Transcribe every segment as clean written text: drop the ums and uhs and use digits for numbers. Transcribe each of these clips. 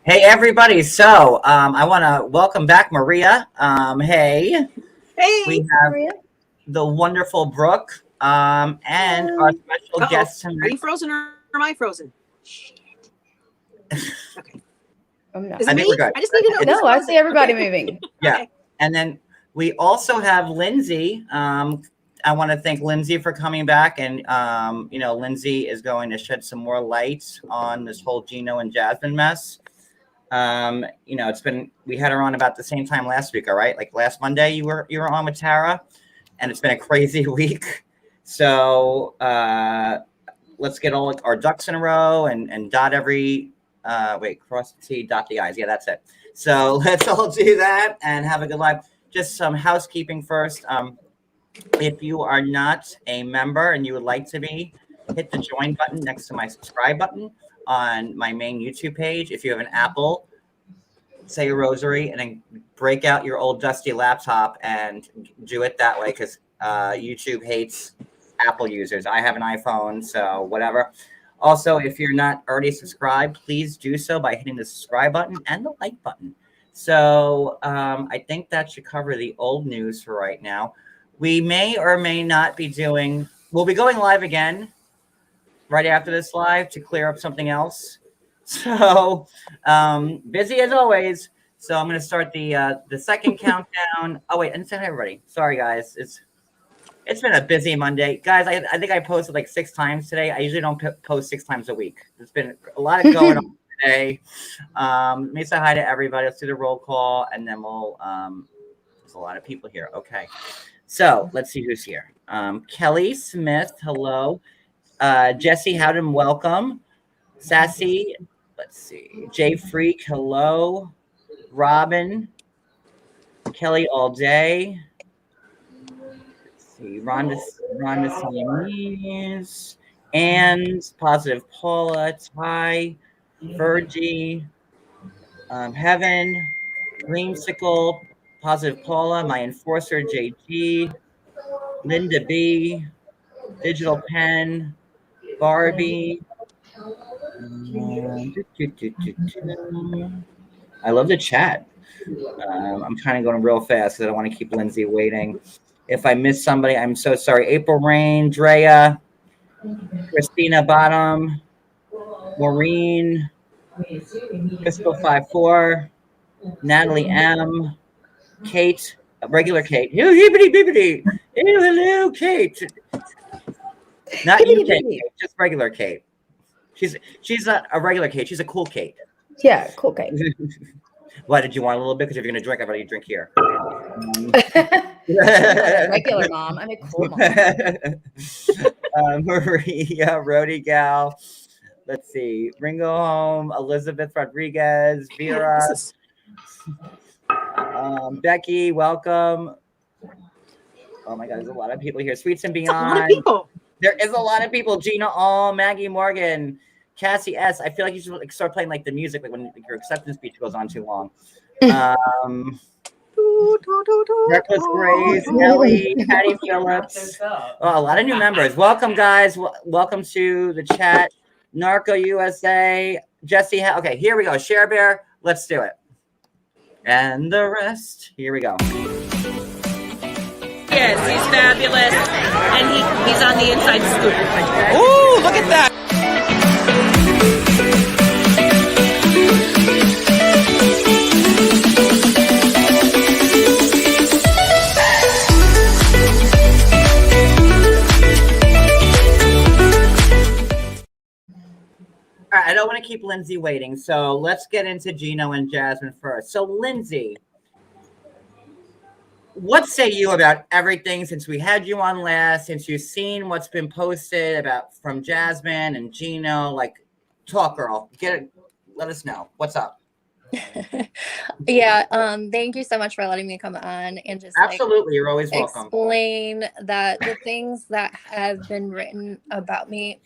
Hey everybody! So I want to welcome back Maria. Hey, we Hey, have Maria. the wonderful Brooke, and our Hi. special Uh-oh. guest Are tonight. you frozen or am I frozen? Shit. Okay. I'm not. Is I it think we're me? good. I just need to know who's No, I frozen. see everybody Okay. moving. Yeah, Okay. and then we also have Lindsay. I want to thank Lindsay for coming back, and Lindsay is going to shed some more light on this whole Gino and Jasmine mess. It's been we had her on about the same time last week, all right? Like last Monday you were on with Tara, and it's been a crazy week. So let's get all our ducks in a row and dot every cross the T, dot the I's. Yeah, that's it. So let's all do that and have a good life. Just some housekeeping first. If you are not a member and you would like to be, hit the join button next to my subscribe button on my main YouTube page. If you have an Apple, say a rosary and then break out your old dusty laptop and do it that way because YouTube hates Apple users. I have an iPhone, so whatever. Also, if you're not already subscribed, please do so by hitting the subscribe button and the like button. So I think that should cover the old news for right now. We may or may not be we'll be going live again right after this live to clear up something else. So busy as always. So I'm going to start the second countdown. Oh wait, and say hi everybody. Sorry guys, it's been a busy Monday, guys. I think I posted like 6 times today. I usually don't post 6 times a week. There's been a lot going on today. Let me say hi to everybody. Let's do the roll call, and then we'll. There's a lot of people here. Okay, so let's see who's here. Kelly Smith, hello. Jesse Howden, welcome. Sassy, let's see. Jay Freak, hello. Robin, Kelly all day. Let's see. Rhonda Siamese. And Positive Paula, Ty, Virgie, Heaven, Dreamsicle, Positive Paula, My Enforcer, JG, Linda B, Digital Pen, Barbie. I love the chat. I'm kind of going real fast because I don't want to keep Lindsay waiting. If I miss somebody, I'm so sorry. April Rain, Drea, Christina Bottom, Maureen, Crystal54, Natalie M, Kate, regular Kate. Hibbity bibbity. Hello, Kate. Not you, Kate. Just regular Kate. She's not a regular Kate. She's a cool Kate. Yeah, cool Kate. Why did you want a little bit? Because if you're gonna drink, I'd rather you drink here. Regular mom. I'm a cool mom. Maria, Rody Gal. Let's see. Ringo Home, Elizabeth Rodriguez, Vera, Becky, welcome. Oh my God, there's a lot of people here. Sweets and Beyond. That's a lot of people. There is a lot of people. Gina All, Maggie Morgan, Cassie S. I feel like you should like, start playing like the music like when your acceptance speech goes on too long. Reckless Grace, Ellie, Patty Phillips. Oh, a lot of new members. Welcome, guys. Welcome to the chat. Narco USA, Jesse. Okay, here we go. Share Bear. Let's do it. And the rest. Here we go. Yes, he's fabulous, and he's on the inside scoop. Ooh, look at that! All right, I don't want to keep Lindsay waiting, so let's get into Gino and Jasmine first. So, Lindsay, what say you about everything since we had you on last, since you've seen what's been posted about from Jasmine and Gino? Like, talk, girl. Get it. Let us know. What's up? Yeah, thank you so much for letting me come on and just absolutely, you're always welcome. Explain that the things that have been written about me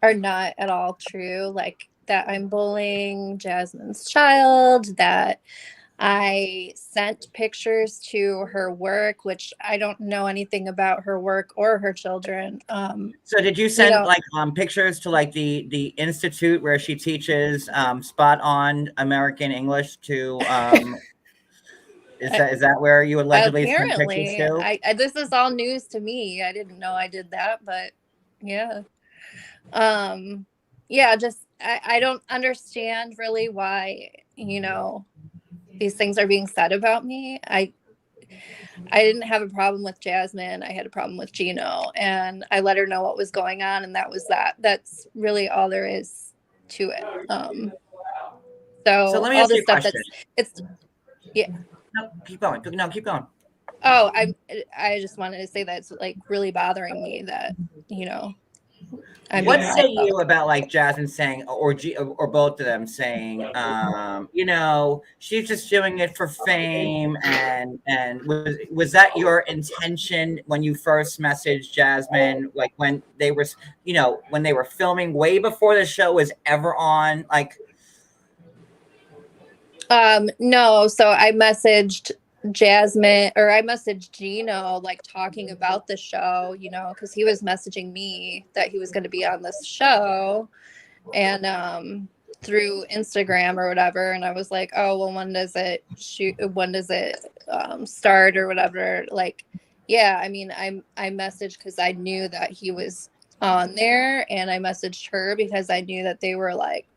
are not at all true. Like that I'm bullying Jasmine's child, that I sent pictures to her work, which I don't know anything about her work or her children. So did you send like pictures to like the institute where she teaches spot on American English to is that where you allegedly sent pictures apparently to? I this is all news to me. I didn't know I did that, but yeah. Yeah, just I don't understand really why, these things are being said about me. I didn't have a problem with Jasmine. I had a problem with Gino, and I let her know what was going on, and that was that. That's really all there is to it. So let me all ask the you a stuff question. yeah. No, keep going. No, keep going. Oh, I just wanted to say that it's like really bothering me that, What say you about like Jasmine saying, or both of them saying, she's just doing it for fame, and was that your intention when you first messaged Jasmine, like when they were, when they were filming way before the show was ever on, like? No, so I messaged Jasmine, or I messaged Gino, like talking about the show, because he was messaging me that he was going to be on this show, and through Instagram or whatever, and I was like, oh well, when does it start or whatever? Like, yeah, I mean, I messaged because I knew that he was on there, and I messaged her because I knew that they were like,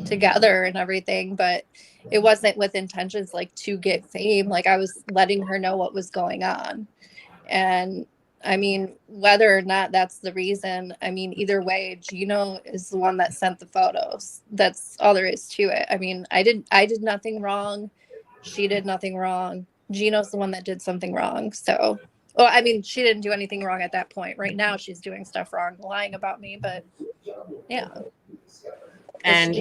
together and everything, but it wasn't with intentions like to get fame. Like, I was letting her know what was going on. And I mean, whether or not that's the reason, I mean, either way, Gino is the one that sent the photos. That's all there is to it. I mean, I did nothing wrong. She did nothing wrong. Gino's the one that did something wrong. So, well, I mean, she didn't do anything wrong at that point. Right now she's doing stuff wrong, lying about me, but yeah. And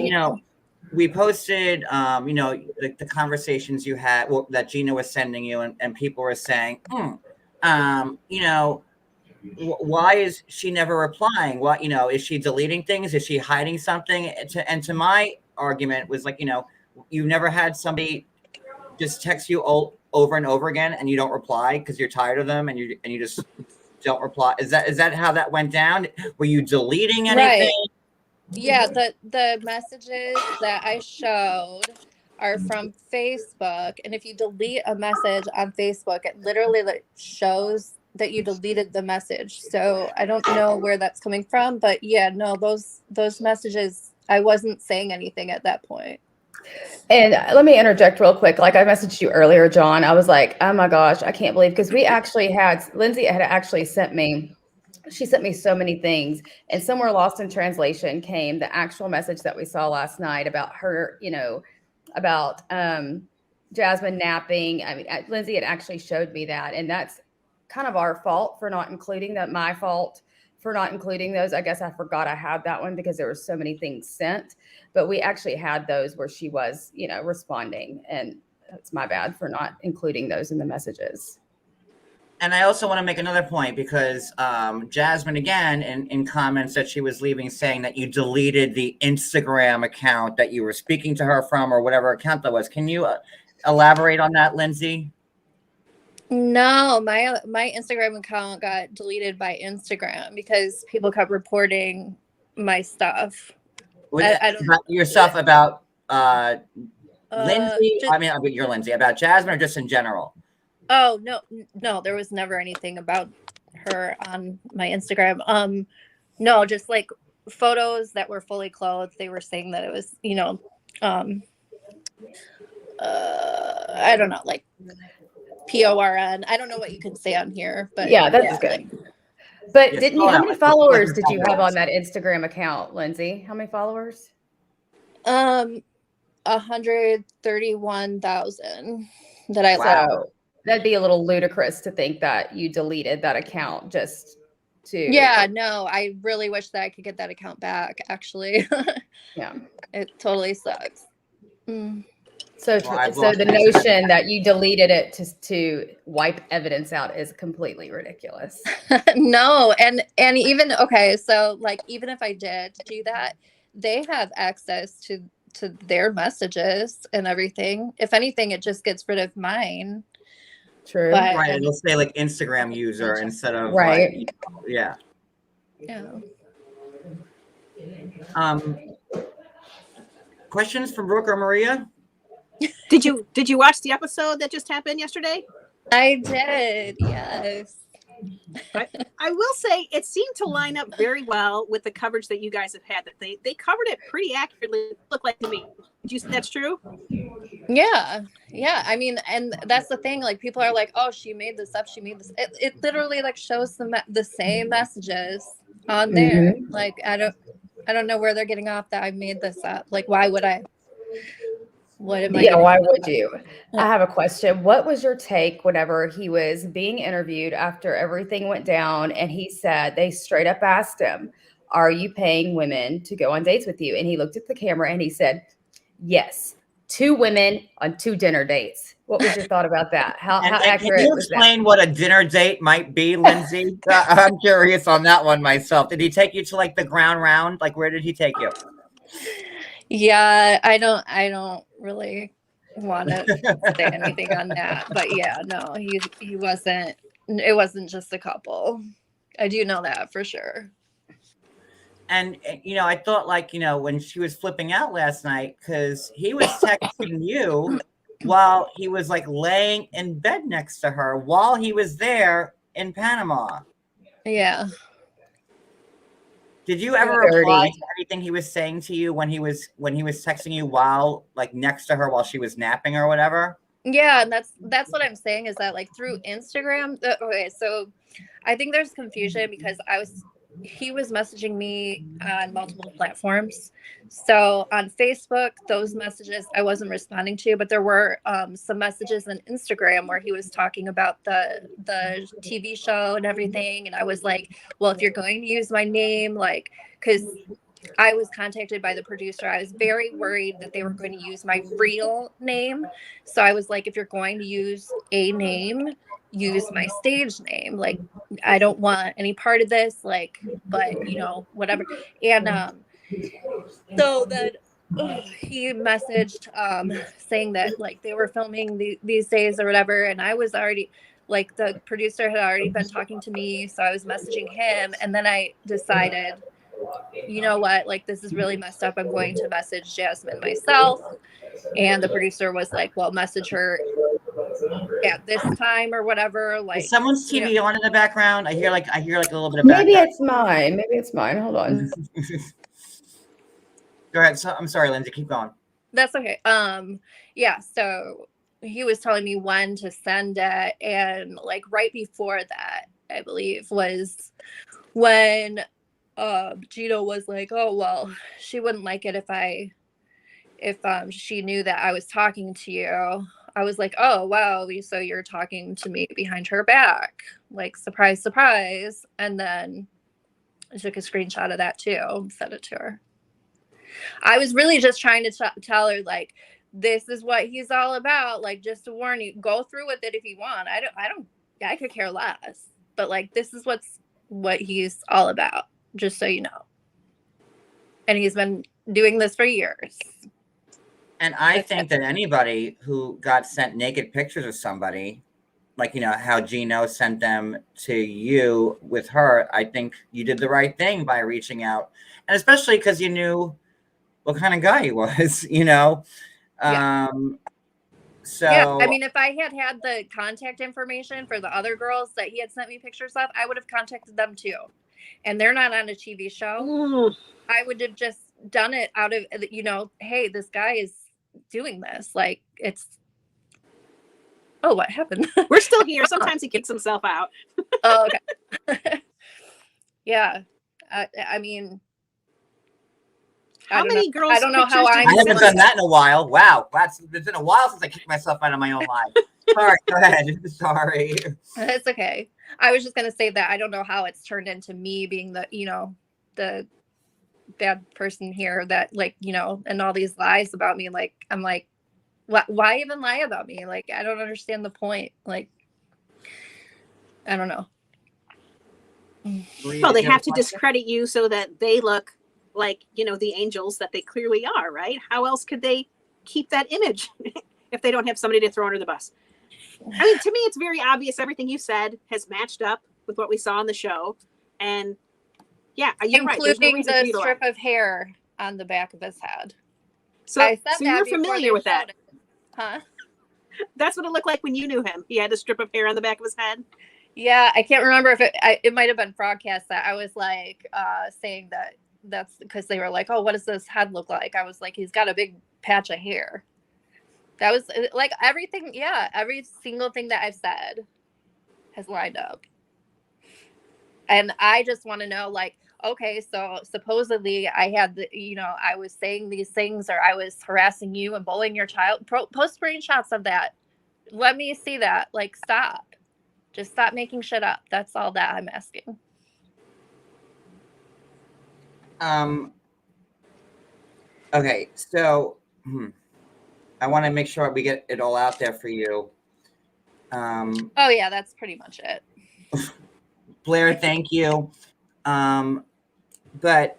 we posted the conversations you had, that Gina was sending you, and people were saying, why is she never replying? What, is she deleting things? Is she hiding something? And to my argument was like, you've never had somebody just text you over and over again and you don't reply because you're tired of them, and you just don't reply. Is that how that went down? Were you deleting anything? Right. Yeah, the messages that I showed are from Facebook, and if you delete a message on Facebook, it literally shows that you deleted the message. So I don't know where that's coming from, but yeah, no, those messages, I wasn't saying anything at that point. And let me interject real quick. Like I messaged you earlier, John. I was like, oh my gosh, I can't believe, because we actually had, Linzee had actually sent me, she sent me so many things, and somewhere lost in translation came the actual message that we saw last night about her, about Jasmine napping. I mean, Linzee had actually showed me that, and that's kind of our fault for not including that, my fault for not including those. I guess I forgot I had that one because there were so many things sent, but we actually had those where she was, responding, and it's my bad for not including those in the messages. And I also want to make another point, because Jasmine, again, in comments that she was leaving, saying that you deleted the Instagram account that you were speaking to her from, or whatever account that was. Can you elaborate on that, Linzee? No, my Instagram account got deleted by Instagram because people kept reporting my stuff. I don't about your stuff about Linzee. I mean, you're Linzee, about Jasmine, or just in general? Oh, no, there was never anything about her on my Instagram. No, just like photos that were fully clothed. They were saying that it was, I don't know, like PORN. I don't know what you can say on here, but yeah, that's good. But Yeah, didn't you, how many followers did you have on that Instagram account, Linzee? How many followers? 131,000 that I wow. That'd be a little ludicrous to think that you deleted that account just to. Yeah, no, I really wish that I could get that account back, actually. Yeah. It totally sucks. So the notion that you deleted it to wipe evidence out is completely ridiculous. No, and even, okay, so like, even if I did do that, they have access to to their messages and everything. If anything, it just gets rid of mine. True. But Right. It'll say like Instagram user instead of Right. like, yeah. yeah. Questions from Brooke or Maria? Did you watch the episode that just happened yesterday? I did, yes. I will say it seemed to line up very well with the coverage that you guys have had. That they covered it pretty accurately. It looked like to me. Did you say that's true? Yeah. I mean, and that's the thing. Like, people are like, "Oh, she made this up. She made this." It literally like shows the same messages on there. Like, I don't know where they're getting off that I made this up. Like, why would I? What am I? Yeah, getting why off would on? you? I have a question. What was your take whenever he was being interviewed after everything went down and he said, they straight up asked him, "Are you paying women to go on dates with you?" And he looked at the camera and he said, "Yes, 2 women on 2 dinner dates." What was your thought about that? How And accurate can you was that? explain what a dinner date might be, Lindsay? I'm curious on that one myself. Did he take you to like the ground round? Like, where did he take you? Yeah, I don't really want to say anything on that, but yeah, no, he wasn't. It wasn't just a couple. I do know that for sure. And I thought like, when she was flipping out last night, because he was texting you while he was like laying in bed next to her while he was there in Panama. Yeah. Did you ever reply to anything he was saying to you when he was texting you while like next to her while she was napping or whatever? Yeah, and that's what I'm saying is that like through Instagram. Okay, so I think there's confusion because he was messaging me on multiple platforms. So on Facebook, those messages I wasn't responding to, but there were some messages on Instagram where he was talking about the TV show and everything, and I was like, well, if you're going to use my name, like, because I was contacted by the producer. I was very worried that they were going to use my real name. So I was like, if you're going to use a name, use my stage name. Like, I don't want any part of this, like, but whatever. And so then he messaged saying that like they were filming these days or whatever, and I was already like, the producer had already been talking to me, so I was messaging him, and then I decided, you know what, like, this is really messed up. I'm going to message Jasmine myself. And the producer was like, well, message her at this time or whatever. Like, is someone's TV on in the background? I hear like a little bit of Maybe background. it's mine. Hold on. Go ahead. So, I'm sorry, Lindsay. Keep going. That's okay. Yeah, so he was telling me when to send it, and like right before that, I believe, was when Gino was like, oh well, she wouldn't like it if she knew that I was talking to you. I was like, oh wow, so you're talking to me behind her back, like, surprise, surprise. And then I took a screenshot of that too and sent it to her. I was really just trying to tell her, like, this is what he's all about. Like, just to warn you, go through with it if you want. I could care less. But like, this is what he's all about, just so you know. And he's been doing this for years. And I think that anybody who got sent naked pictures of somebody, like, how Gino sent them to you with her, I think you did the right thing by reaching out. And especially because you knew what kind of guy he was, Yeah. So yeah, I mean, if I had the contact information for the other girls that he had sent me pictures of, I would have contacted them too. And they're not on a TV show. I would have just done it out of, hey, this guy is doing this. Like, it's, oh, what happened? We're still here. Sometimes he kicks himself out. Oh, okay. Yeah. I mean, How many girls? I don't know how I haven't done that in a while. Wow. It's been a while since I kicked myself out of my own life. Sorry, go ahead. Sorry. It's okay. I was just going to say that I don't know how it's turned into me being the bad person here that, like, and all these lies about me. Like, I'm like, why even lie about me? Like, I don't understand the point. Like, I don't know. Well, they have to discredit you so that they look like, the angels that they clearly are, right? How else could they keep that image if they don't have somebody to throw under the bus? I mean, to me, it's very obvious. Everything you said has matched up with what we saw on the show. And yeah, you're right. There's no Including reason for you the to strip lie. of hair on the back of his head. So, I said so that you're before familiar they with that. showed it. Huh? That's what it looked like when you knew him. He had a strip of hair on the back of his head. Yeah, I can't remember if it might have been broadcast that I was like saying that's because they were like, oh, what does this head look like? I was like, he's got a big patch of hair. That was like everything. Yeah, every single thing that I've said has lined up. And I just want to know, like, okay, so supposedly I had I was saying these things, or I was harassing you and bullying your child. Post screenshots of that. Let me see that. Like, stop. Just stop making shit up. That's all that I'm asking. Okay, so I want to make sure we get it all out there for you. Oh yeah, that's pretty much it. Blair, thank you. But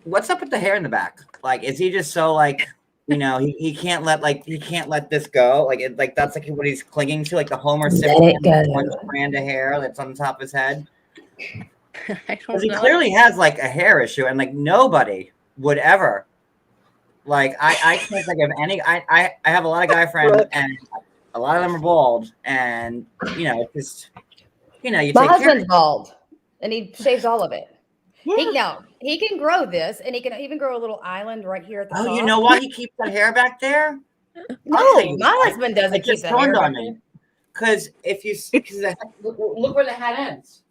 what's up with the hair in the back? Like, is he just so like, he can't let this go? Like that's like what he's clinging to, like the Homer Simpson one strand of hair that's on top of his head. I don't Because he know. clearly has like a hair issue, and like nobody would ever. Like I can't think of any. I have a lot of guy friends, and a lot of them are bald, and it's just you My take care. husband's bald, and he shaves all of it. Yeah. He can grow this, and he can even grow a little island right here at the top. Oh, you know why he keeps the hair back there? No, my husband doesn't It keep just the hair dawned back on me. Because if you look where the hat ends.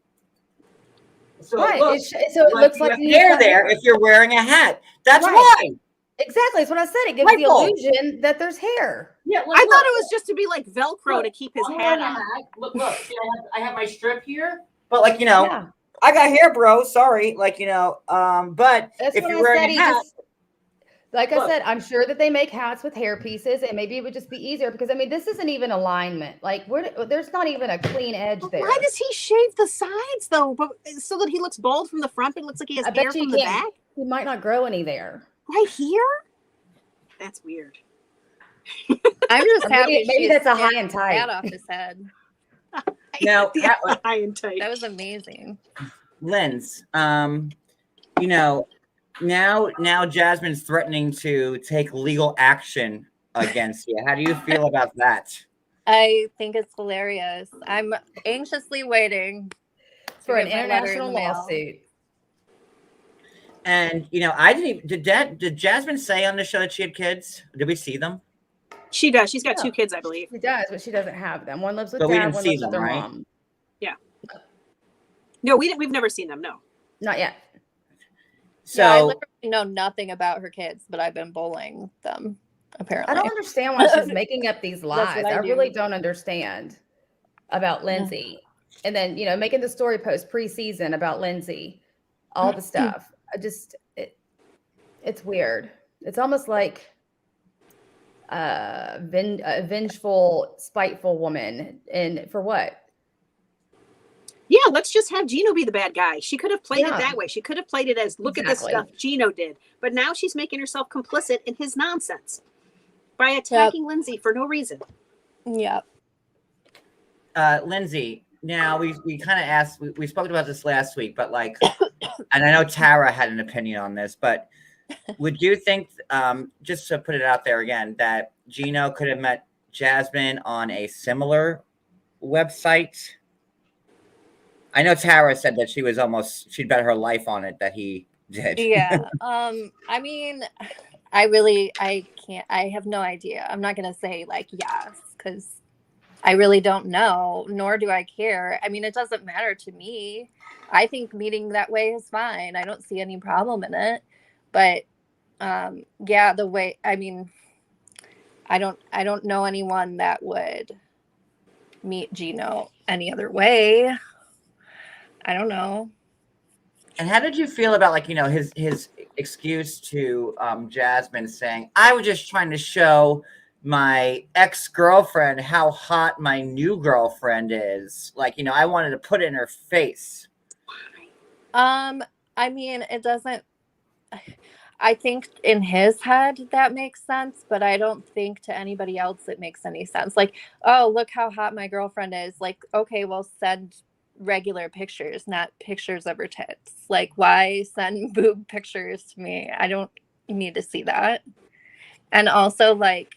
So Right. it looks So it looks like you have hair there if you're wearing a hat. That's Right. why. Exactly. That's what I said. It gives the illusion that there's hair. Yeah, I thought it was just to be like Velcro to keep his hat on. Look. See, I have my strip here, but like Yeah. I got hair, bro. Sorry, like but That's if what you're I wearing said. a hat, Like Look. I said, I'm sure that they make hats with hair pieces, and maybe it would just be easier because I mean, this isn't even alignment. Like, there's not even a clean edge there. Why does he shave the sides though? But so that he looks bald from the front, but it looks like he has I hair bet you from the back. He might not grow any there. Right here? That's weird. I'm just happy. Maybe that's a high and tight. Hat off his head. now, Yeah, high and tight. That was amazing. Linz, now Jasmine's threatening to take legal action against you. How do you feel about that? I think it's hilarious. I'm anxiously waiting For an get my letter in international the mail. lawsuit. And I didn't even did Jasmine say on the show that she had kids? Did we see them? She does. She's got Yeah. 2 kids, I believe. She does, but she doesn't have them. One lives with But we dad, didn't one see lives with them, their right? mom. No, we've never seen them. No. Not yet. So Yeah, I literally know nothing about her kids, but I've been bullying them. Apparently, I don't understand why she's making up these lies. what I I do. really don't understand about Linzee. And then, making the story post preseason about Linzee, all the stuff. It's weird. It's almost like a vengeful, spiteful woman. And for what? Yeah, let's just have Gino be the bad guy. She could have played it Yeah. that way. She could have played it as, look at this Exactly. stuff Gino did. But now she's making herself complicit in his nonsense by attacking Linzee for no reason. yeah. Linzee, now we kind of asked, we spoke about this last week, but like, and I know Tara had an opinion on this, but would you think, just to put it out there again, that Gino could have met Jasmine on a similar website? I know Tara said that she'd bet her life on it that he did. Yeah. I mean, I can't, I have no idea. I'm not going to say like, yes, because I really don't know, nor do I care. I mean, it doesn't matter to me. I think meeting that way is fine. I don't see any problem in it. But yeah, the way, I mean, I don't know anyone that would meet Gino any other way. I don't know. And how did you feel about like, his excuse to Jasmine saying, I was just trying to show my ex-girlfriend how hot my new girlfriend is. Like, I wanted to put it in her face. I mean, it doesn't I think in his head that makes sense, but I don't think to anybody else it makes any sense. Like, oh, look how hot my girlfriend is. Like, okay, well, send regular pictures, not pictures of her tits. Like, why send boob pictures to me? I don't need to see that. And also, like,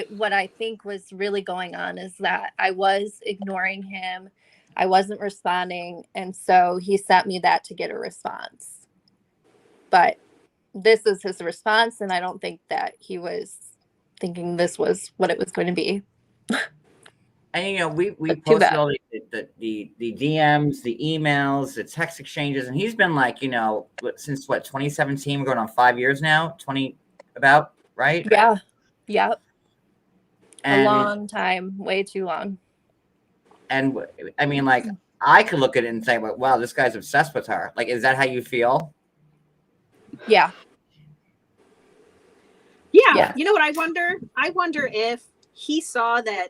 what I think was really going on is that I was ignoring him. I wasn't responding. And so he sent me that to get a response. But this is his response. And I don't think that he was thinking this was what it was going to be. And you know, we But too posted bad. all the DMs, the emails, the text exchanges, and he's been like, you know, since what, 2017, we're going on 5 years now, 20 about, right? Yeah. Yep. And, A long time, way too long. And I mean, like, I could look at it and say, well, wow, this guy's obsessed with her. Like, is that how you feel? Yeah. Yeah. You know what I wonder? I wonder if he saw that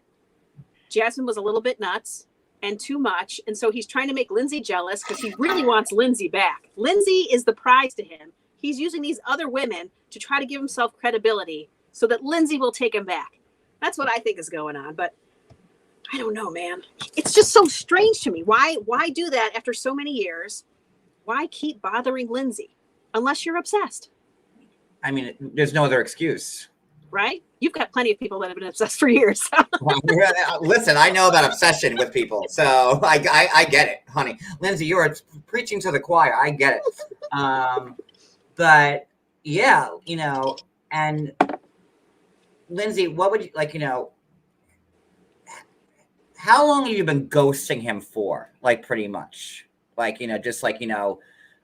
Jasmine was a little bit nuts and too much. And so he's trying to make Linzee jealous because he really wants Linzee back. Linzee is the prize to him. He's using these other women to try to give himself credibility so that Linzee will take him back. That's what I think is going on. But I don't know, man. It's just so strange to me. Why do that after so many years? Why keep bothering Linzee unless you're obsessed? I mean, there's no other excuse. Right? You've got plenty of people that have been obsessed for years. Listen, I know about obsession with people, so I get it, honey. Linzee, you are preaching to the choir. I get it. But yeah, you know, and Linzee, what would you like? You know, how long have you been ghosting him for? Like, pretty much, like, you know, just like, you know,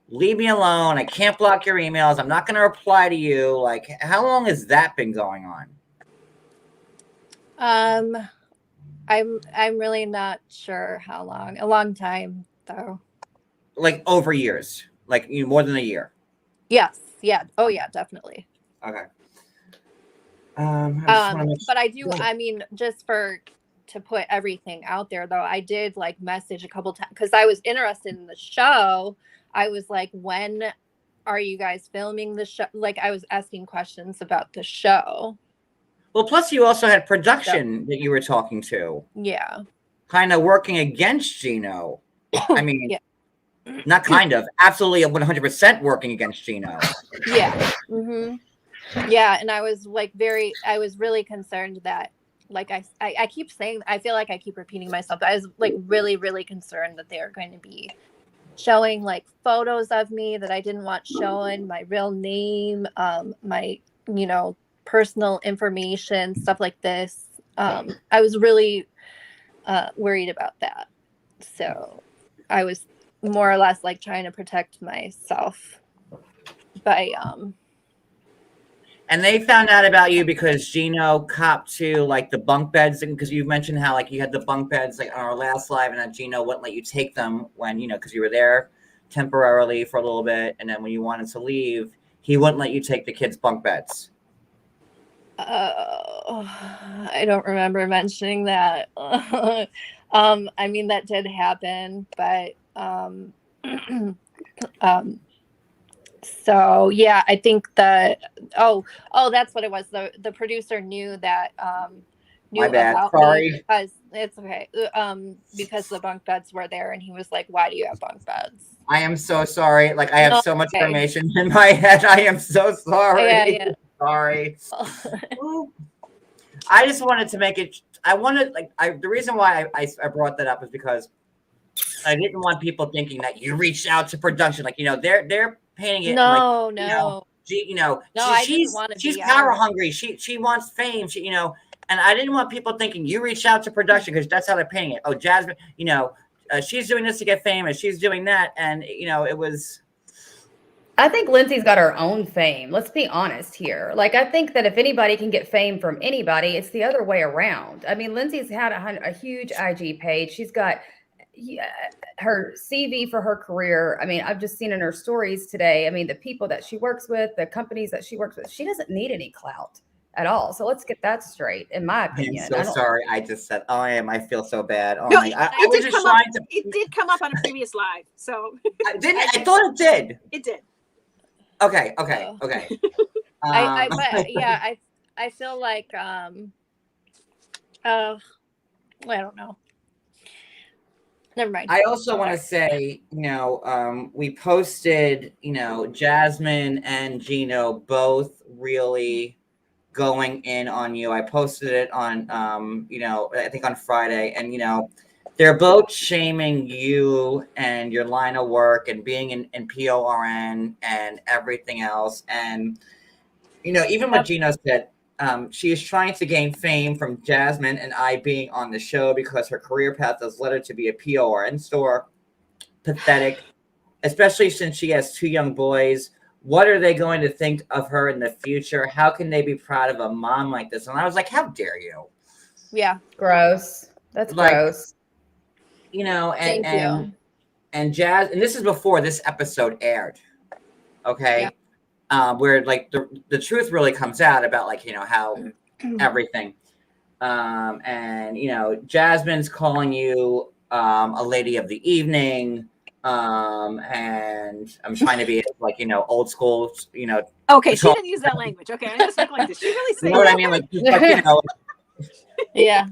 leave me alone. I can't block your emails. I'm not going to reply to you. Like, how long has that been going on? I'm really not sure how long. A long time, though. Like, over years, like, you know, more than a year. Yes. Yeah. Oh, yeah, definitely. Okay. But I do, I mean, just to put everything out there, though, I did like message a couple times because I was interested in the show. I was like, when are you guys filming the show? Like, I was asking questions about the show. Well, plus you also had production that you were talking to. Yeah. Kind of working against Gino. I mean, Yeah. Not kind of, absolutely 100% working against Gino. Yeah. Mm-hmm. Yeah. And I was like I was really concerned that, like, I keep saying, I feel like I keep repeating myself. I was like really, really concerned that they were going to be showing like photos of me that I didn't want shown, my real name, my, you know, personal information, stuff like this. I was really worried about that. So I was more or less like trying to protect myself by And they found out about you because Gino copped to like the bunk beds, because you mentioned how like you had the bunk beds like on our last live, and that Gino wouldn't let you take them when, you know, because you were there temporarily for a little bit, and then when you wanted to leave, he wouldn't let you take the kids' bunk beds. I don't remember mentioning that. I mean, that did happen, but so yeah, I think that that's what it was. The producer knew that knew My bad. about Sorry. me because it's okay. Because the bunk beds were there, and he was like, "Why do you have bunk beds?" I am so sorry. Like, I have No, so much okay. information in my head. I am so sorry. Yeah. Sorry. I just wanted to make it. I wanted, like, the reason why I brought that up is because I didn't want people thinking that you reached out to production. Like, you know, they're painting it. No, like, no. I she's power hungry. She wants fame. She, you know, and I didn't want people thinking you reached out to production, because that's how they're painting it. Oh, Jasmine, you know, she's doing this to get famous. She's doing that, and you know, it was. I think Linzee's got her own fame. Let's be honest here. Like, I think that if anybody can get fame from anybody, it's the other way around. I mean, Linzee's had a huge IG page. She's got her CV for her career. I mean, I've just seen in her stories today. I mean, the people that she works with, the companies that she works with, she doesn't need any clout at all. So let's get that straight, in my opinion. I'm so sorry. I just said, oh, I feel so bad. Oh, No, my God. I was just trying to. It did come up on a previous live, so I thought it did. it did. Okay. I feel like I don't know. Never mind. I also want to say, we posted, Jasmine and Gino both really going in on you. I posted it on, I think on Friday, and, they're both shaming you and your line of work and being in PORN and everything else. And, even what Gino said, she is trying to gain fame from Jasmine and I being on the show because her career path has led her to be a PORN store. Pathetic, especially since she has 2 young boys. What are they going to think of her in the future? How can they be proud of a mom like this? And I was like, how dare you? Yeah. Gross. That's gross. Thank you. And Jazz, and this is before this episode aired. Okay. Yeah. Where like the truth really comes out about like, how everything. And Jasmine's calling you a lady of the evening. And I'm trying to be like, old school, Okay, she didn't use that language. Okay, I just like this. She really said, you know what I mean? Like yeah.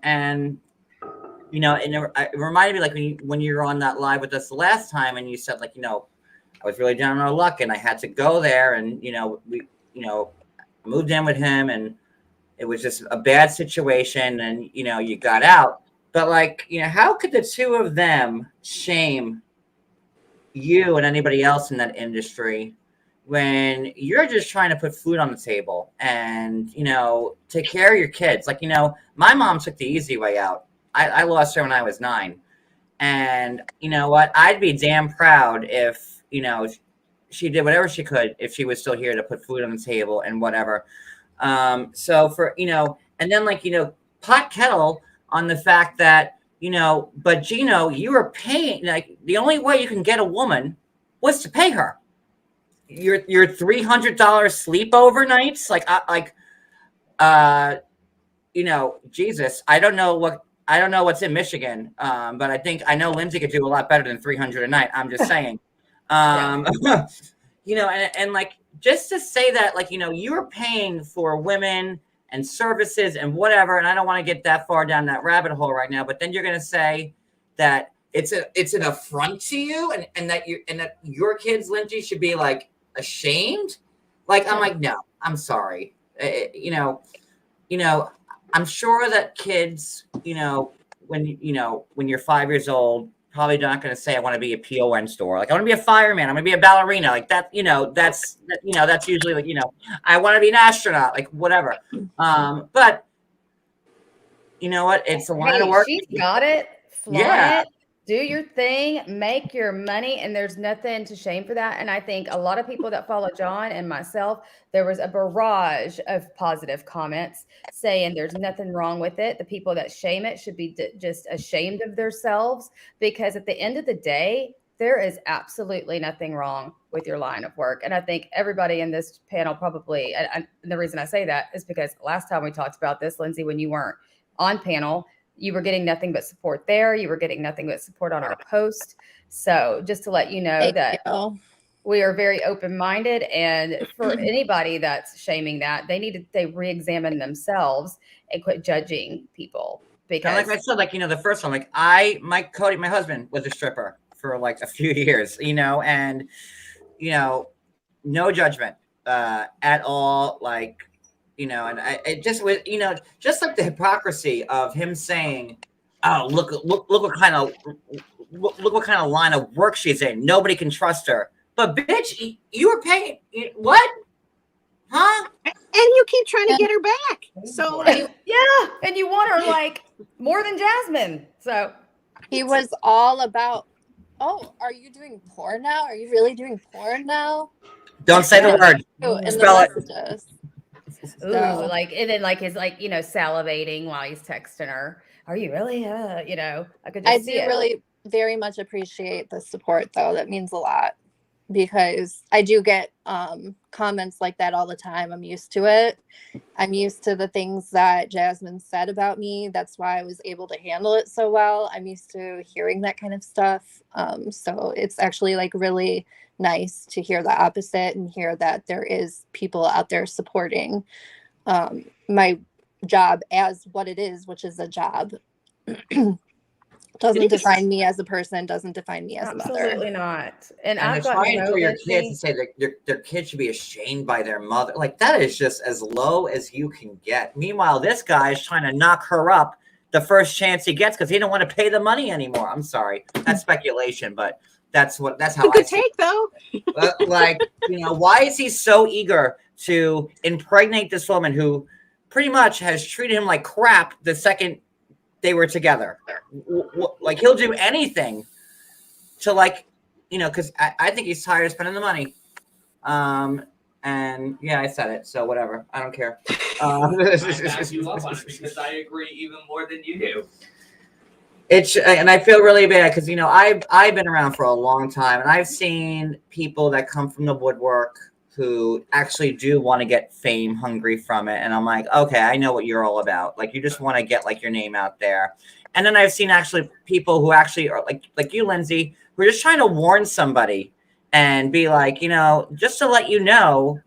And it reminded me like when you were on that live with us the last time, and you said like, I was really down on our luck, and I had to go there, and we moved in with him, and it was just a bad situation, and you got out. But like, how could the 2 of them shame you and anybody else in that industry when you're just trying to put food on the table and, take care of your kids? Like, my mom took the easy way out. I lost her when I was 9. And you know what? I'd be damn proud if, she did whatever she could if she was still here to put food on the table and whatever. So for, and then like, pot kettle on the fact that, but Gino, you were paying, like the only way you can get a woman was to pay her. Your $300 sleepover nights, Jesus, I don't know what's in Michigan, but I know Linzee could do a lot better than $300 a night. I'm just saying, and like just to say that, like you're paying for women and services and whatever, and I don't want to get that far down that rabbit hole right now. But then you're going to say that it's an affront to you, and that your kids, Linzee, should be like ashamed. Like I'm like, no, I'm sorry. I'm sure that kids, when you're 5 years old, probably not going to say I want to be a PON store. Like I want to be a fireman. I'm going to be a ballerina. Like that, that's usually like, I want to be an astronaut, like whatever. But you know what? It's a line of work. She's got it. Flaunt it. Do your thing, make your money, and there's nothing to shame for that. And I think a lot of people that follow John and myself, there was a barrage of positive comments saying there's nothing wrong with it. The people that shame it should be just ashamed of themselves, because at the end of the day, there is absolutely nothing wrong with your line of work. And I think everybody in this panel probably, and the reason I say that is because last time we talked about this, Linzee, when you weren't on panel, you were getting nothing but support there. You were getting nothing but support on our post. So just to let you know we are very open-minded, and for anybody that's shaming that, they need to re-examine themselves and quit judging people. Because like I said, like, the first one, like my husband was a stripper for like a few years, and, no judgment at all. Like, and it just was, just like the hypocrisy of him saying, "Oh, look what kind of line of work she's in. Nobody can trust her." But bitch, you were paying what? Huh? And you keep trying to get her back. So yeah, and you want her like more than Jasmine. So he was all about, "Oh, are you doing porn now? Are you really doing porn now?" Don't say the word. Spell it. Ooh, like, and then like his like salivating while he's texting her. Are you really? I could just see it. Really very much appreciate the support, though. That means a lot. because I do get comments like that all the time. I'm used to it. I'm used to the things that Jasmine said about me. That's why I was able to handle it so well. I'm used to hearing that kind of stuff. So it's actually like really nice to hear the opposite and hear that there is people out there supporting my job as what it is, which is a job. Doesn't define me as a person, doesn't define me as a mother. Absolutely not. And And I've to try gotten to and know for your Lindsay. kids to say that their kids should be ashamed by their mother, like that is just as low as you can get. Meanwhile, this guy is trying to knock her up the first chance he gets because he don't want to pay the money anymore. I'm sorry, that's speculation, but that's how It's a I good see take, though. it. Like, why is he so eager to impregnate this woman who pretty much has treated him like crap the second they were together? Like, he'll do anything to, like, because I think he's tired of spending the money. And yeah, I said it, so whatever. I don't care. I back you up on it because I agree even more than you do. And I feel really bad because I've been around for a long time, and I've seen people that come from the woodwork who actually do want to get fame hungry from it, and I'm like, okay, I know what you're all about. Like, you just want to get like your name out there. And then I've seen actually people who actually are like you, Lindsay, who are just trying to warn somebody and be like, just to let you know,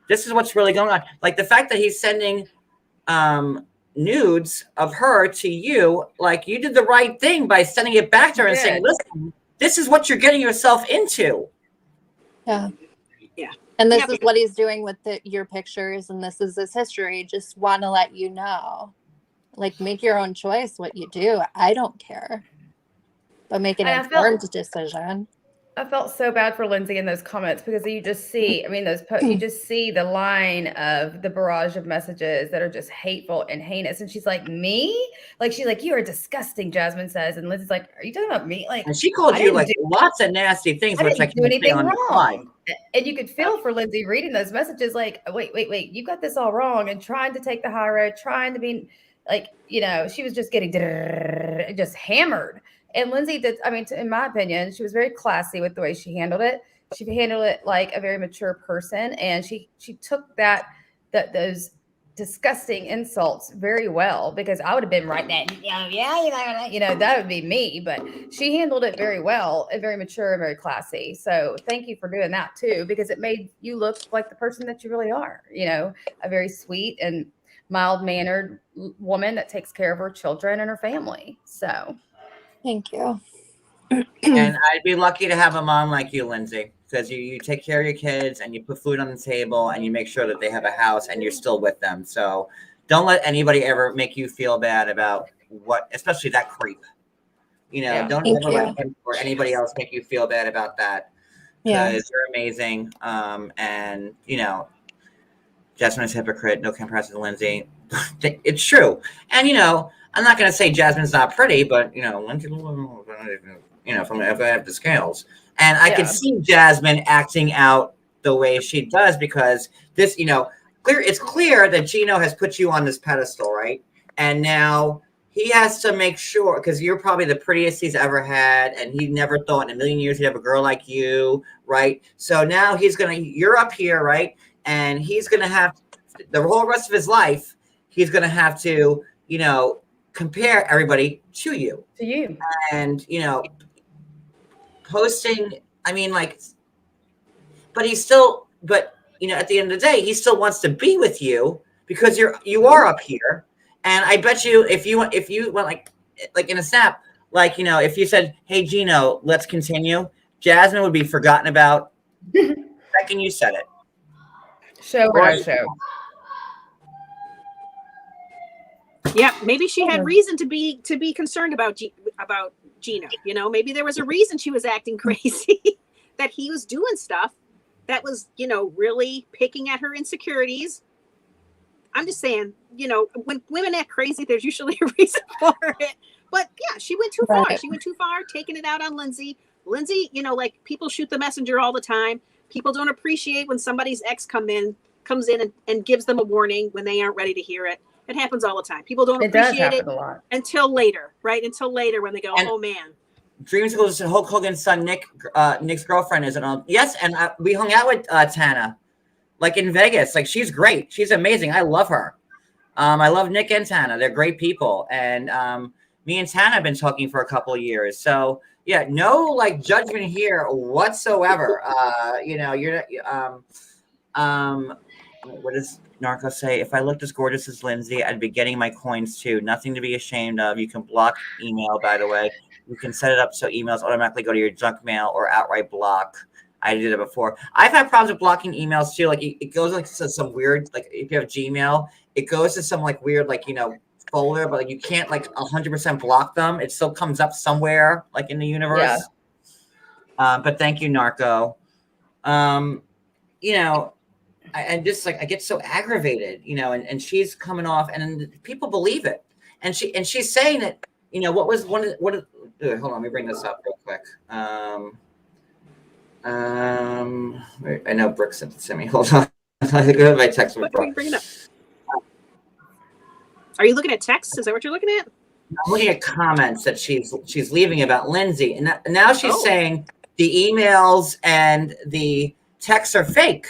this is what's really going on. Like the fact that he's sending nudes of her to you, like you did the right thing by sending it back to her and saying, listen, this is what you're getting yourself into. Yeah. Yeah. And this is what he's doing with your pictures, and this is his history. Just want to let you know. Like, make your own choice what you do. I don't care. But make an informed decision. I felt so bad for Lindsay in those comments because you just see, you just see the line of the barrage of messages that are just hateful and heinous. And she's like, me? Like, she's like, you are disgusting, Jasmine says. And Lindsay's like, are you talking about me? Like, and she called you like lots of nasty things, which I didn't do anything wrong. The and you could feel for Lindsay reading those messages like, wait, you got this all wrong, and trying to take the high road, trying to be like, she was just getting just hammered. And Lindsay did, in my opinion, she was very classy with the way she handled it. She handled it like a very mature person. And she took those disgusting insults very well, because I would have been right then, that would be me. But she handled it very well and very mature and very classy. So thank you for doing that too, because it made you look like the person that you really are, a very sweet and mild-mannered woman that takes care of her children and her family. So thank you. And I'd be lucky to have a mom like you, Lindsay, because you take care of your kids and you put food on the table and you make sure that they have a house and you're still with them. So don't let anybody ever make you feel bad about especially that creep. Don't ever let him or anybody else make you feel bad about that. Because you're amazing. And Jasmine's a hypocrite, no comparison to Lindsay. It's true. And I'm not going to say Jasmine's not pretty, but Lindsay, if I have the scales, and I can see Jasmine acting out the way she does, because this, it's clear that Gino has put you on this pedestal, right? And now he has to make sure, because you're probably the prettiest he's ever had, and he never thought in a million years he'd have a girl like you, right? So now you're up here, right? And he's gonna have the whole rest of his life, he's gonna have to, compare everybody to you. And, posting, but he's still, at the end of the day, he still wants to be with you because you are up here. And I bet you if you went like in a snap, if you said, hey, Gino, let's continue, Jasmine would be forgotten about the second you said it. Show or show. Yeah, maybe she had reason to be concerned about Gino. Maybe there was a reason she was acting crazy, that he was doing stuff that was, really picking at her insecurities. I'm just saying, when women act crazy, there's usually a reason for it. But yeah, she went too far. She went too far, taking it out on Lindsay. Lindsay, people shoot the messenger all the time. People don't appreciate when somebody's ex comes in and gives them a warning when they aren't ready to hear it. It happens all the time. People don't appreciate it until later, right? Until later when they go, oh man. Dreamsicles and Hulk Hogan's son, Nick's girlfriend is on. Yes, and we hung out with Tana, like in Vegas. Like she's great. She's amazing. I love her. I love Nick and Tana. They're great people. And me and Tana have been talking for a couple of years. So yeah, no like judgment here whatsoever. You know, you're what does Narco say? If I looked as gorgeous as Linzee, I'd be getting my coins too. Nothing to be ashamed of. You can block email, by the way. You can set it up so emails automatically go to your junk mail or outright block. I did it before. I've had problems with blocking emails too. Like it goes like to some weird, like if you have Gmail, it goes to some like weird, like, you know, folder, but like you can't like 100% block them. It still comes up somewhere like in the universe. Yeah. But thank you, Narco. You know, I just like, I get so aggravated, you know, and she's coming off and people believe it. And she's saying it, you know, hold on, let me bring this up real quick. I know Brooke sent it to me. Hold on. I think I have my text with Brooke. Bring it up. Are you looking at texts? Is that what you're looking at? I'm looking at comments that she's leaving about Linzee, and now she's saying the emails and the texts are fake.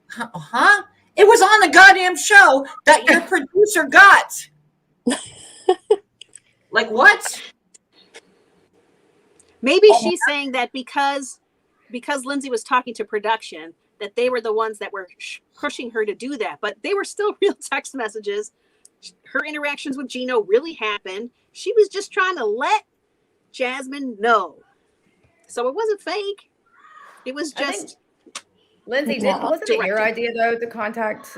Huh? It was on the goddamn show that your producer got. Like what? Maybe she's saying that because Linzee was talking to production, that they were the ones that were pushing her to do that, but they were still real text messages. Her interactions with Gino really happened. She was just trying to let Jasmine know. So it wasn't fake. It was just... Linzee, wasn't it your idea though to contact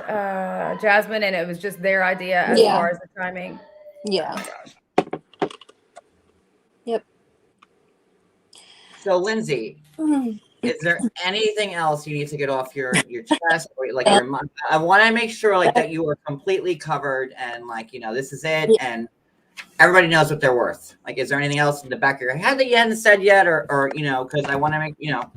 Jasmine, and it was just their idea as far as the timing? Yeah. Oh, yep. So Linzee, is there anything else you need to get off your chest or like your mind? I want to make sure like that you are completely covered and like, you know, this is it and everybody knows what they're worth. Like, is there anything else in the back of your head that you hadn't said yet, or you know, because I want to make, you know.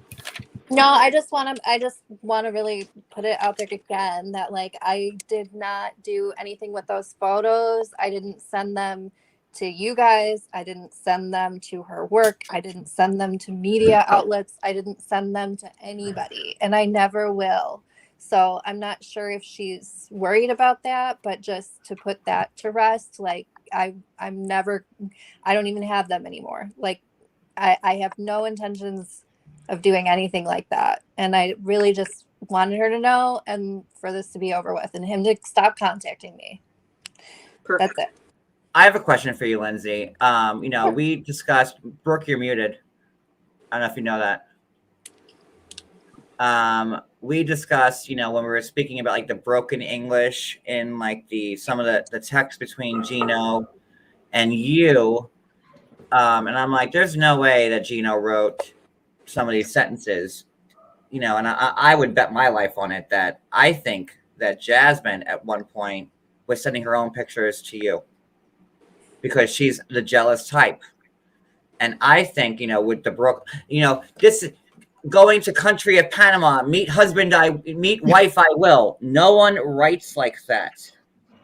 No, I just want to really put it out there again that like I did not do anything with those photos. I didn't send them to you guys. I didn't send them to her work. I didn't send them to media outlets. I didn't send them to anybody, and I never will. So I'm not sure if she's worried about that, but just to put that to rest, like I don't even have them anymore. Like I have no intentions of doing anything like that. And I really just wanted her to know and for this to be over with and him to stop contacting me. Perfect. That's it. I have a question for you, Linzee. You know, we discussed, Brooke, you're muted. I don't know if you know that. We discussed, you know, when we were speaking about like the broken English in like some of the text between Gino and you. And I'm like, there's no way that Gino wrote some of these sentences, you know, and I would bet my life on it that I think that Jasmine at one point was sending her own pictures to you because she's the jealous type. And I think, you know, with the Brooke, you know, this going to country of Panama, meet wife, I will. No one writes like that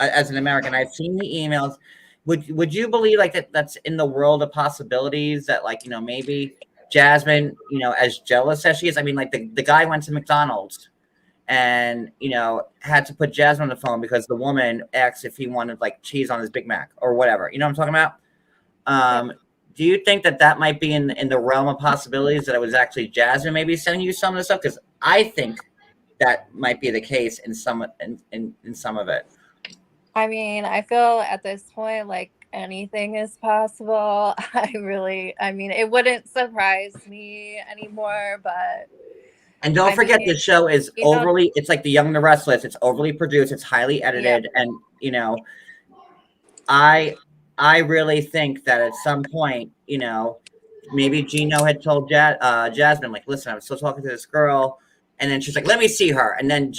as an American. I've seen the emails. Would you believe like that's in the world of possibilities that like, you know, maybe Jasmine, you know, as jealous as she is, I mean, like the guy went to McDonald's and, you know, had to put Jasmine on the phone because the woman asked if he wanted like cheese on his Big Mac or whatever. You know what I'm talking about? Do you think that might be in the realm of possibilities that it was actually Jasmine maybe sending you some of the stuff? Because I think that might be the case in some of it. I mean, I feel at this point like anything is possible. I mean, it wouldn't surprise me anymore, but. And don't forget, the show is overly, it's like The Young and the Restless. It's overly produced. It's highly edited. Yeah. And, you know, I really think that at some point, you know, maybe Gino had told Jasmine, like, listen, I'm still talking to this girl. And then she's like, let me see her. And then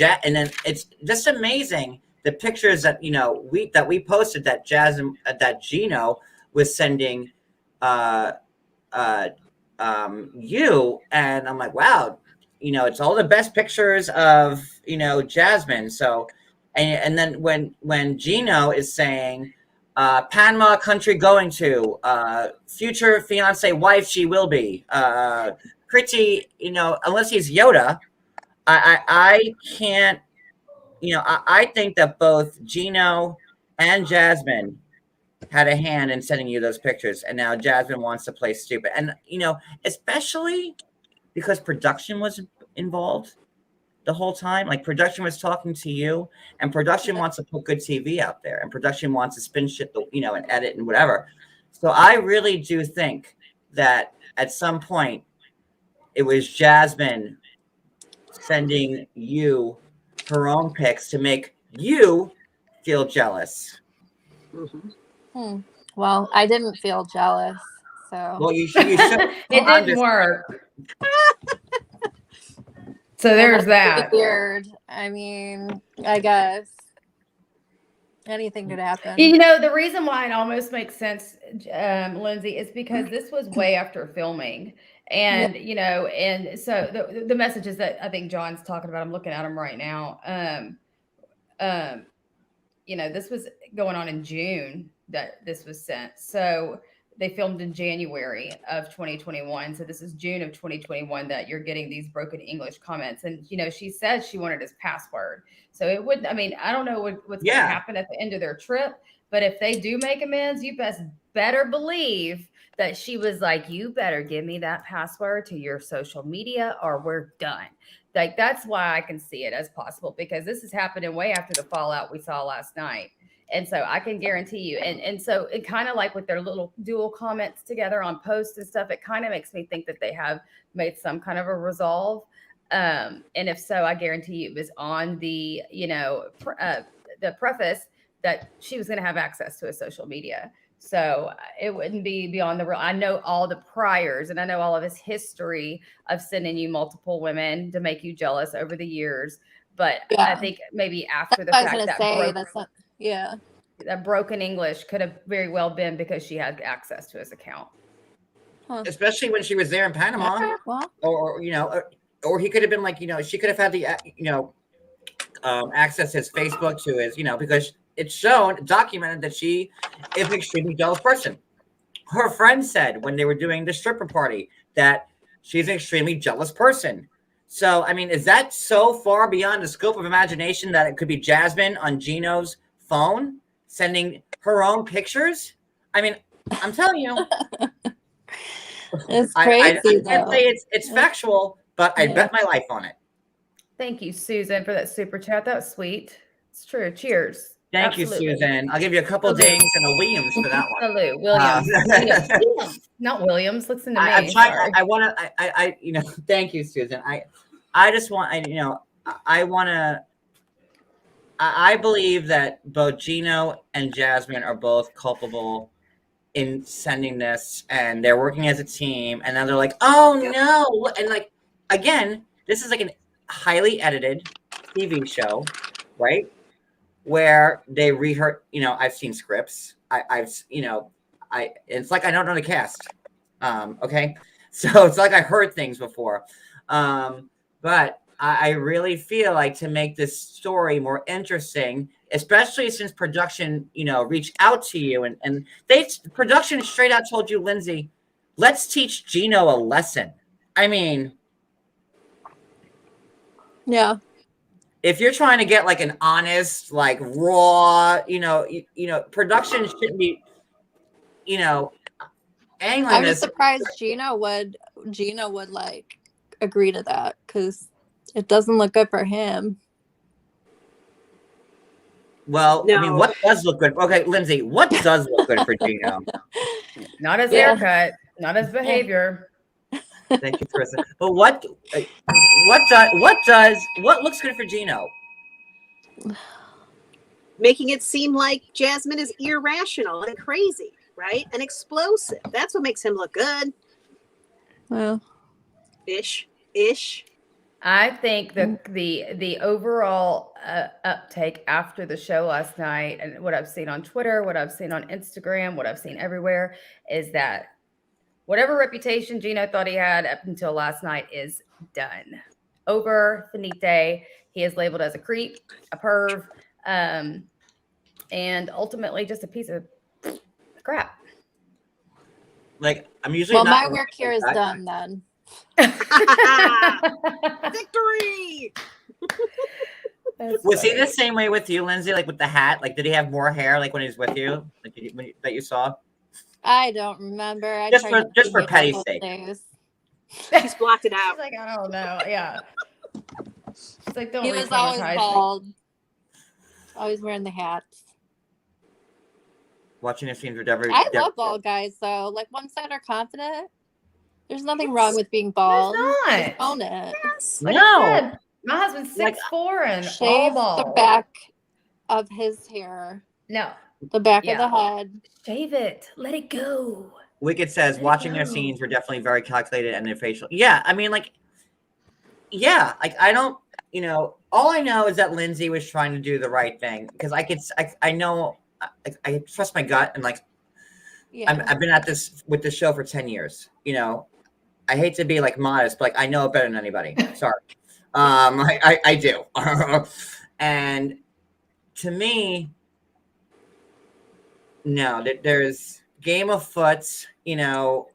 it's just amazing. The pictures that, you know, we posted that that Gino was sending you. And I'm like, wow, you know, it's all the best pictures of, you know, Jasmine. So, and then when Gino is saying, Panama country going to, future fiance wife she will be. Pretty, unless he's Yoda, I can't, I think that both Gino and Jasmine had a hand in sending you those pictures, and now Jasmine wants to play stupid. And especially because production was involved the whole time. Like, production was talking to you, and production wants to put good TV out there, and production wants to spin shit, and edit and whatever. So I really do think that at some point it was Jasmine sending you her own pics to make you feel jealous. Well, I didn't feel jealous, so. Well, you should. It didn't work. So there's that. Weird. I mean, I guess anything could happen. The reason why it almost makes sense, Lindsay, is because this was way after filming. And, and so the messages that I think John's talking about, I'm looking at them right now. This was going on in June that this was sent. So they filmed in January of 2021. So this is June of 2021 that you're getting these broken English comments. And, she said she wanted his password. So it wouldn't, I don't know what's going to happen at the end of their trip. But if they do make amends, you better believe that she was like, you better give me that password to your social media or we're done. Like, that's why I can see it as possible, because this is happening way after the fallout we saw last night. And so I can guarantee you. And so it kind of like with their little dual comments together on posts and stuff, it kind of makes me think that they have made some kind of a resolve. And if so, I guarantee you it was on the, the preface that she was going to have access to a social media. So it wouldn't be beyond the real. I know all the priors and I know all of his history of sending you multiple women to make you jealous over the years. But I think maybe after the fact that broken English could have very well been because she had access to his account. Especially when she was there in Panama. Or he could have been like, she could have had the, access to his Facebook, to his, because it's documented that she is an extremely jealous person. Her friend said when they were doing the stripper party that she's an extremely jealous person. So, is that so far beyond the scope of imagination that it could be Jasmine on Gino's phone sending her own pictures? I'm telling you. It's crazy. I can't say it's factual, but I bet my life on it. Thank you, Susan, for that super chat. That was sweet. It's true. Cheers. Thank you, Susan. I'll give you a couple dings and a Williams for that one. Salute, Williams. Williams. Not Williams. Listen to me. I'm trying. I want to. Thank you, Susan. I just want. I want to. I believe that both Gino and Jasmine are both culpable in sending this, and they're working as a team. And now they're like, "Oh no!" And like, again, this is like a highly edited TV show, right? Where they rehearse, I've seen scripts. It's like I don't know the cast. Okay. So it's like I heard things before. But I really feel like to make this story more interesting, especially since production, reached out to you and production straight out told you, Lindsay, let's teach Gino a lesson. Yeah. If you're trying to get like an honest, like raw, production shouldn't be, angling. I was surprised Gino would like agree to that, because it doesn't look good for him. Well, no. What does look good? Okay, Lindsay, what does look good for Gino? Not his haircut, not his behavior. Thank you, Carissa. But what looks good for Gino? Making it seem like Jasmine is irrational and crazy, right? And explosive. That's what makes him look good. Well, ish. I think the overall uptake after the show last night, and what I've seen on Twitter, what I've seen on Instagram, what I've seen everywhere, is that whatever reputation Gino thought he had up until last night is done. Over, finite. He is labeled as a creep, a perv, and ultimately just a piece of scrap. Like I'm usually Well, not my work here is done then. Victory! That's Was he funny. the same way with you, Lindsay? Like with the hat? Like did he have more hair like when he was with you? Like that you saw? I don't remember. I Just tried for- to just for delete petty those sake. days. She's blocked it out. She's like, I don't know. Yeah. She's like, don't He was always re-traumatize me. bald. Always wearing the hats. Watching the scenes with Deborah. I love bald guys though. Like ones that are confident. There's nothing wrong with being bald. There's Just not. own it. Like No. I said, my husband's Like, 6'4" and all Shave the bald. back of his hair. No, The back of Yeah. the head. shave it. Let it go. Wicked says Let it watching their go. scenes were definitely very calculated and their facial. Yeah, I mean, like, yeah, like I don't, you know, all I know is that Lindsay was trying to do the right thing because I know, I trust my gut and like Yeah. I've been at this with the show for 10 years. You know, I hate to be like modest, but like I know it better than anybody. Sorry, I do, and to me, no, there's game of foots, you know,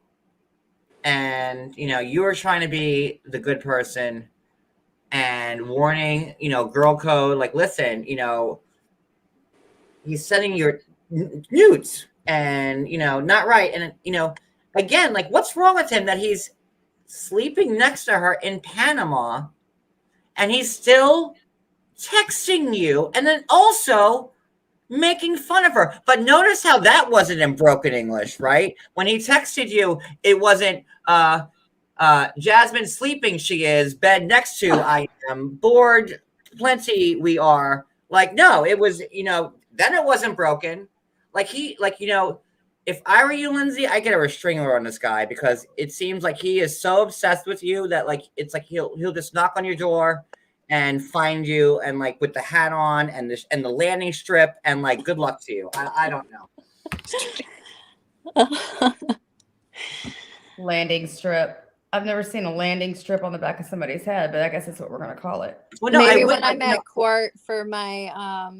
and you know you were trying to be the good person and warning, you know, girl code. Like, listen, you know, he's sending your nudes, and you know, not right. And you know, again, like, what's wrong with him that he's sleeping next to her in Panama, and he's still texting you, and then also making fun of her. But notice how that wasn't in broken English, right? When he texted you, it wasn't Jasmine sleeping, she is, bed next to, I am, bored, plenty we are. Like, no, it was, you know, then it wasn't broken. Like you know, if I were you, Lindsay, I get a restraining order on this guy because it seems like he is so obsessed with you that like it's like he'll just knock on your door and find you and like with the hat on and the landing strip and like good luck to you. I don't know. Landing strip. I've never seen a landing strip on the back of somebody's head, but I guess that's what we're gonna call it. Well, no, Maybe I would, when I'm at court for my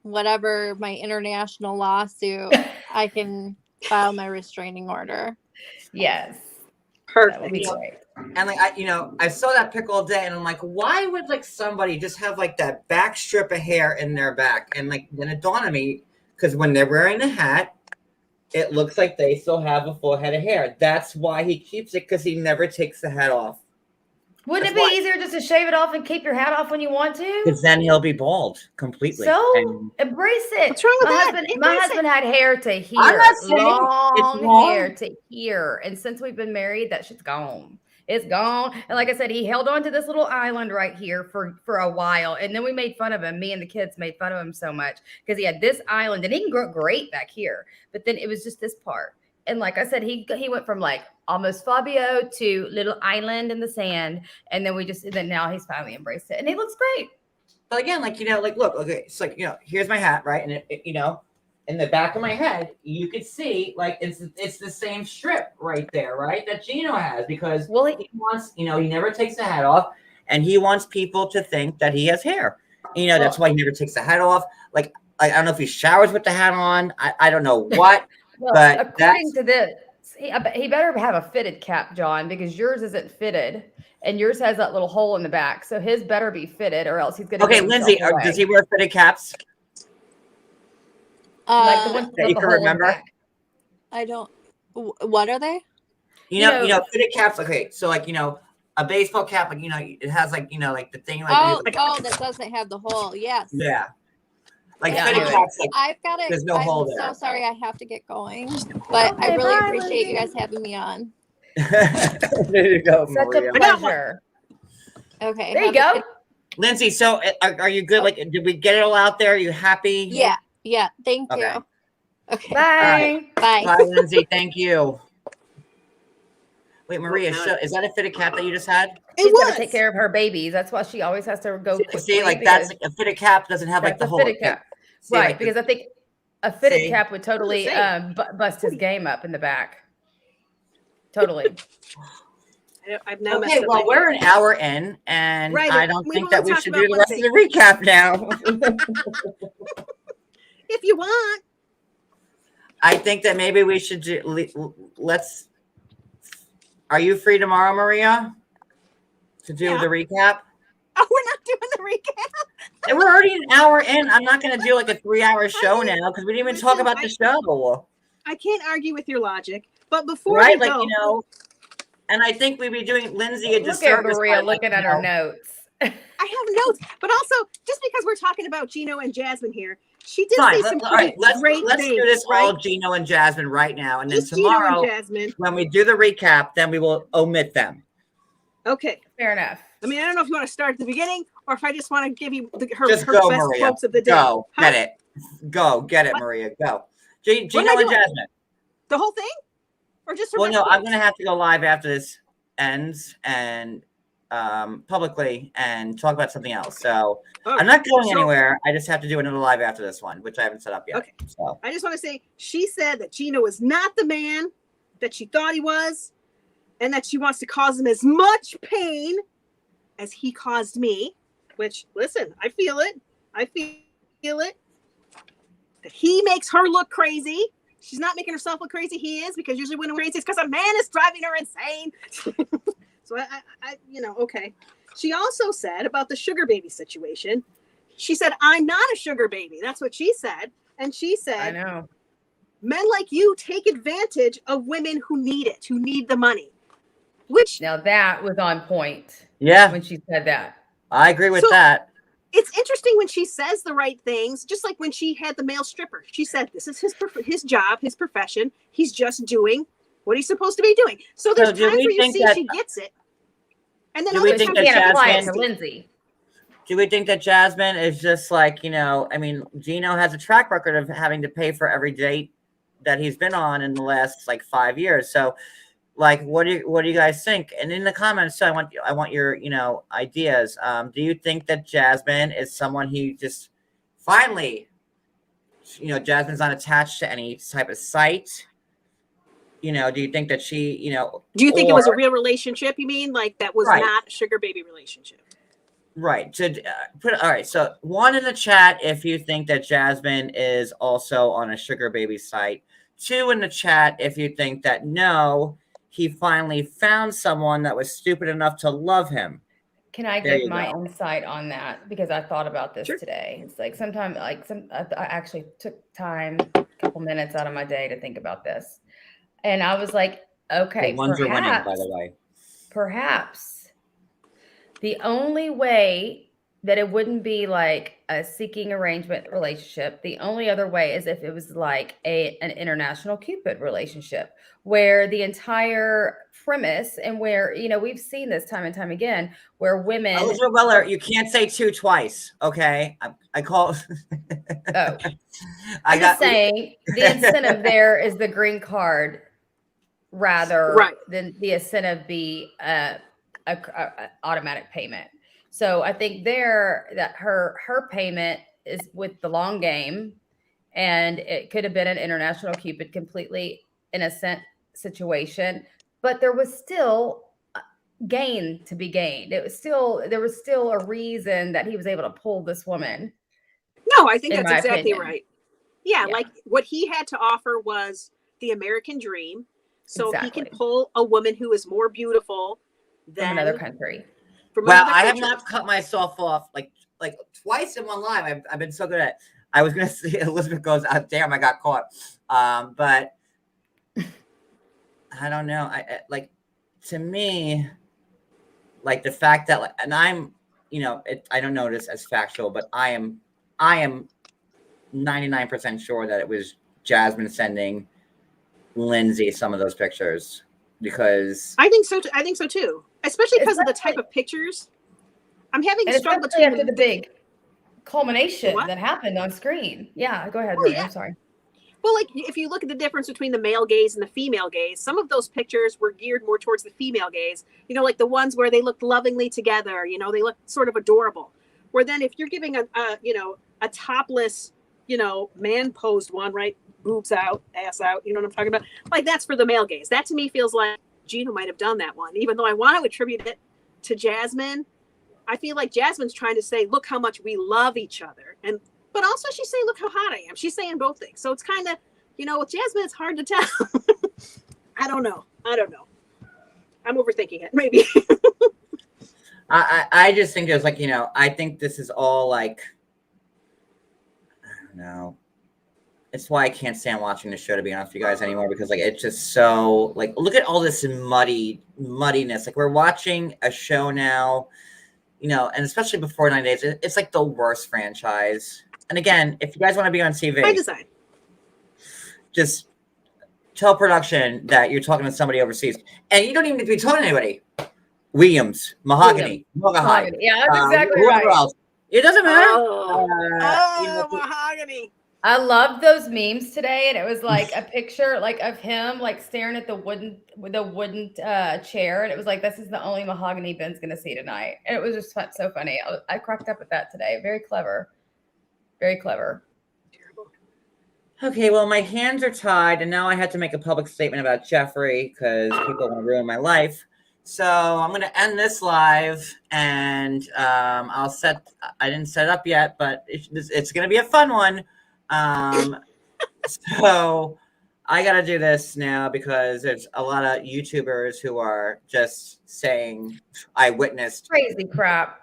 whatever my international lawsuit, I can file my restraining order. Yes. That would be Perfect. great. and like I saw that pic all day and I'm like, why would like somebody just have like that back strip of hair in their back? And like then it dawned on me because when they're wearing the hat, it looks like they still have a full head of hair. That's why he keeps it because he never takes the hat off. Wouldn't it That's be why- easier just to shave it off and keep your hat off when you want to? Because then he'll be bald completely. So And embrace it. What's wrong with my that? Husband, my Embrace husband had hair to here, I'm not saying it's long wrong. hair to here, and since we've been married, that shit's gone. It's gone. And like I said, he held on to this little island right here for a while, and then we made fun of him. Me and the kids made fun of him so much because he had this island, and he can grow great back here, but then it was just this part. And like I said, he went from like almost Fabio to little island in the sand, and then now he's finally embraced it, and he looks great. But again, like, you know, like, look, okay, it's like, you know, here's my hat, right? And it you know, in the back of my head, you could see like it's the same strip right there, right? That Gino has because Well, he wants, you know, he never takes the hat off, and he wants people to think that he has hair. You know, that's why he never takes the hat off. Like, I don't know if he showers with the hat on. I don't know what. Well, But according to this, he better have a fitted cap, John, because yours isn't fitted, and yours has that little hole in the back. So his better be fitted, or else he's going to. Okay, Lindsay, does he wear fitted caps? Like the ones that with you the can hole in the remember? back? I don't. What are they? You know, fitted caps. Okay, so like, you know, a baseball cap, like, you know, it has like, you know, like the thing, like, That doesn't have the hole. Yes. yeah, like Yeah, fitted I know. caps, like. I've got it. There's no I'm hole there. so sorry. I have to get going, but I Okay, really bye, appreciate you Lindsay. guys having me on. There you go, Such Maria. a pleasure. Okay. There you have a go. good- Lindsay, so are you good? Like, did we get it all out there? Are you happy? Yeah. Yeah. Thank Okay. you. Okay. Bye. Bye. Bye, Lindsay. Thank you. Wait, Maria, now is that a fitted cap that you just had? She's got was. to take care of her babies. That's why she always has to go quickly. See, like that's like a fitted cap doesn't have like that's the a whole fitted cap. See, Right, like, because I think a fitted See? cap would totally Say. bust his game up in the back. Totally. I've now messed okay, up well, my we're an hour in, and Right, I don't we think wanna that we talk should about do the rest of the recap now. if you want. I think that maybe we should let's. Are you free tomorrow, Maria, to do the recap? Oh, we're not doing the recap. And we're already an hour in. I'm not going to do like a 3-hour show now because we didn't even talk about the show. I can't argue with your logic, but before Right, we like go, and I think we'd be doing Lindsay a disservice. Look at Maria by, looking at her notes. I have notes, but also just because we're talking about Gino and Jasmine here, she did Fine. say some All right, great let's things, do this right? all Gino and Jasmine right now, and then Just Gino and tomorrow, Jasmine. when we do the recap, then we will omit them. Okay. Fair enough. I mean, I don't know if you want to start at the beginning or if I just want to give you her Just her go, best Maria. quotes of the day. Go, Huh? get it. Go, get it, What? Maria. Go. What am Gino I and doing? Jasmine. The whole thing? Or just her Well, best no, I'm quotes? going to have to go live after this ends and publicly and talk about something else. So Oh, I'm not going so- anywhere. I just have to do another live after this one, which I haven't set up yet. Okay. So I just want to say she said that Gino is not the man that she thought he was and that she wants to cause him as much pain as he caused me, which, listen, I feel it. I feel it. That he makes her look crazy. She's not making herself look crazy. He is, because usually when we're crazy, it's because a man is driving her insane. So I, okay. She also said about the sugar baby situation. She said, I'm not a sugar baby. That's what she said. And she I said, know. men like you take advantage of women who need it, who need the money. Which Now that was on point yeah, when she said that. I agree with So- that. it's interesting when she says the right things, just like when she had the male stripper. She said, this is his job, his profession. He's just doing what he's supposed to be doing. So there's do times we where you think see that- she gets it. And then do we other think times that Can't she apply it Jasmine- to Lindsay. Do we think that Jasmine is just like, I mean, Gino has a track record of having to pay for every date that he's been on in the last like 5 years. So like, what do you guys think? And in the comments, I want your, ideas. Do you think that Jasmine is someone he just finally, Jasmine's not attached to any type of site? Do you think that she, Do you think it was a or- real relationship? You mean like that was Right. not a sugar baby relationship? Right. All right. So one in the chat if you think that Jasmine is also on a sugar baby site. 2 in the chat if you think that no, he finally found someone that was stupid enough to love him. Can I There give you my go. insight on that? Because I thought about this Sure. today. It's like sometimes, I actually took time, a couple minutes out of my day to think about this. And I was like, okay, The ones are winning, by the way. perhaps the only way that it wouldn't be like a seeking arrangement relationship, the only other way is if it was like an international Cupid relationship, where the entire premise and where, we've seen this time and time again, where women. Elizabeth Weller, you can't say 2 twice. Okay. I call. Oh, I'm just saying the incentive there is the green card rather Right. than the incentive be a automatic payment. So I think there that her payment is with the long game, and it could have been an international Cupid, completely innocent situation, but there was still gain to be gained. There was still a reason that he was able to pull this woman. No, I think In that's my exactly opinion. right. Yeah, Yeah. like what he had to offer was the American dream. So he Exactly. can pull a woman who is more beautiful than From another country. from Well, another I have country. not cut myself off like twice in one live. I've been so good at it. I was gonna say Elizabeth goes, oh, damn, I got caught. But I don't know. I to me, like the fact that and I'm, I don't know this as factual, but I am 99% sure that it was Jasmine sending Lindsay some of those pictures because I think so. I think so too, especially because of the type Especially- of pictures. I'm having And a struggle especially after between the big culmination What? that happened on screen. Yeah, go ahead, Oh, Maria. yeah. I'm sorry. Well, like if you look at the difference between the male gaze and the female gaze, some of those pictures were geared more towards the female gaze. Like the ones where they looked lovingly together. They look sort of adorable. Where then if you're giving a topless, man posed one, right, boobs out, ass out, you know what I'm talking about? Like that's for the male gaze. That to me feels like Gino might have done that one, even though I want to attribute it to Jasmine. I feel like Jasmine's trying to say, look how much we love each other. But also she's saying, look how hot I am. She's saying both things. So it's kind of with Jasmine, it's hard to tell. I don't know. I'm overthinking it, maybe. I just think there's like, I think this is all like, I don't know. It's why I can't stand watching the show, to be honest with you guys, anymore, because like it's just so like, look at all this muddiness. Like we're watching a show now, and especially before 9 days, it's like the worst franchise. And again, if you guys want to be on TV, By design. just tell production that you're talking to somebody overseas, and you don't even need to be talking to anybody. Williams, Mahogany, Mogahide. Yeah, that's exactly whoever right. else. It doesn't matter. Mahogany. I loved those memes today, and it was like a picture like of him like staring at the wooden chair, and it was like, this is the only mahogany Ben's gonna see tonight. And it was just so funny. I cracked up at that today. Very clever. Very clever. Okay, well, my hands are tied, and now I had to make a public statement about Jeffrey because people want to ruin my life. So I'm going to end this live, and I didn't set it up yet, but it's going to be a fun one. So I got to do this now because there's a lot of YouTubers who are just saying I witnessed Crazy crap.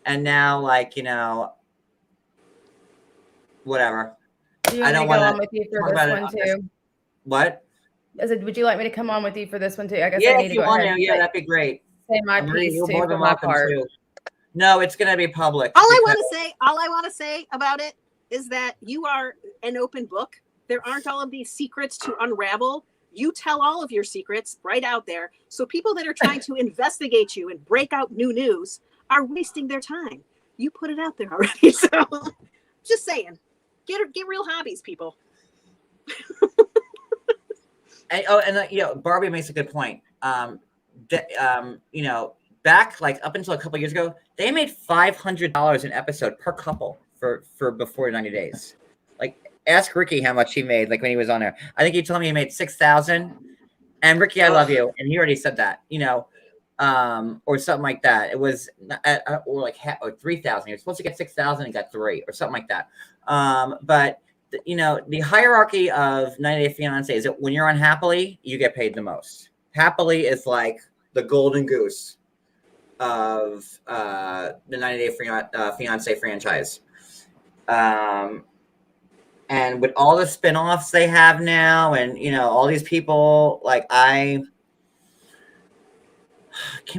And now, like, whatever. Do you I want me don't to go wanna on with you for talk this about it one on this. too? What? I said, would you like me to come on with you for this one too? I guess Yeah, I need if to you go want ahead to, and that'd be great. say my Marie, piece you're too more for than my welcome part. to. No, it's going to be public. All I want to say about it is that you are an open book. There aren't all of these secrets to unravel. You tell all of your secrets right out there. So people that are trying to investigate you and break out new news are wasting their time. You put it out there already. So just saying, get real hobbies, people. And Barbie makes a good point. Back like up until a couple of years ago, they made $500 an episode per couple for before 90 days. Like, ask Ricky how much he made. Like when he was on there, I think he told me he made $6,000. And Ricky, I love you, and he already said that. Or something like that. It was or 3,000. He was supposed to get 6,000 and got 3, or something like that. But the hierarchy of 90 Day Fiance is that when you're on Happily, you get paid the most. Happily is like the golden goose of the 90 Day Fiance franchise. And with all the spinoffs they have now, and all these people, like can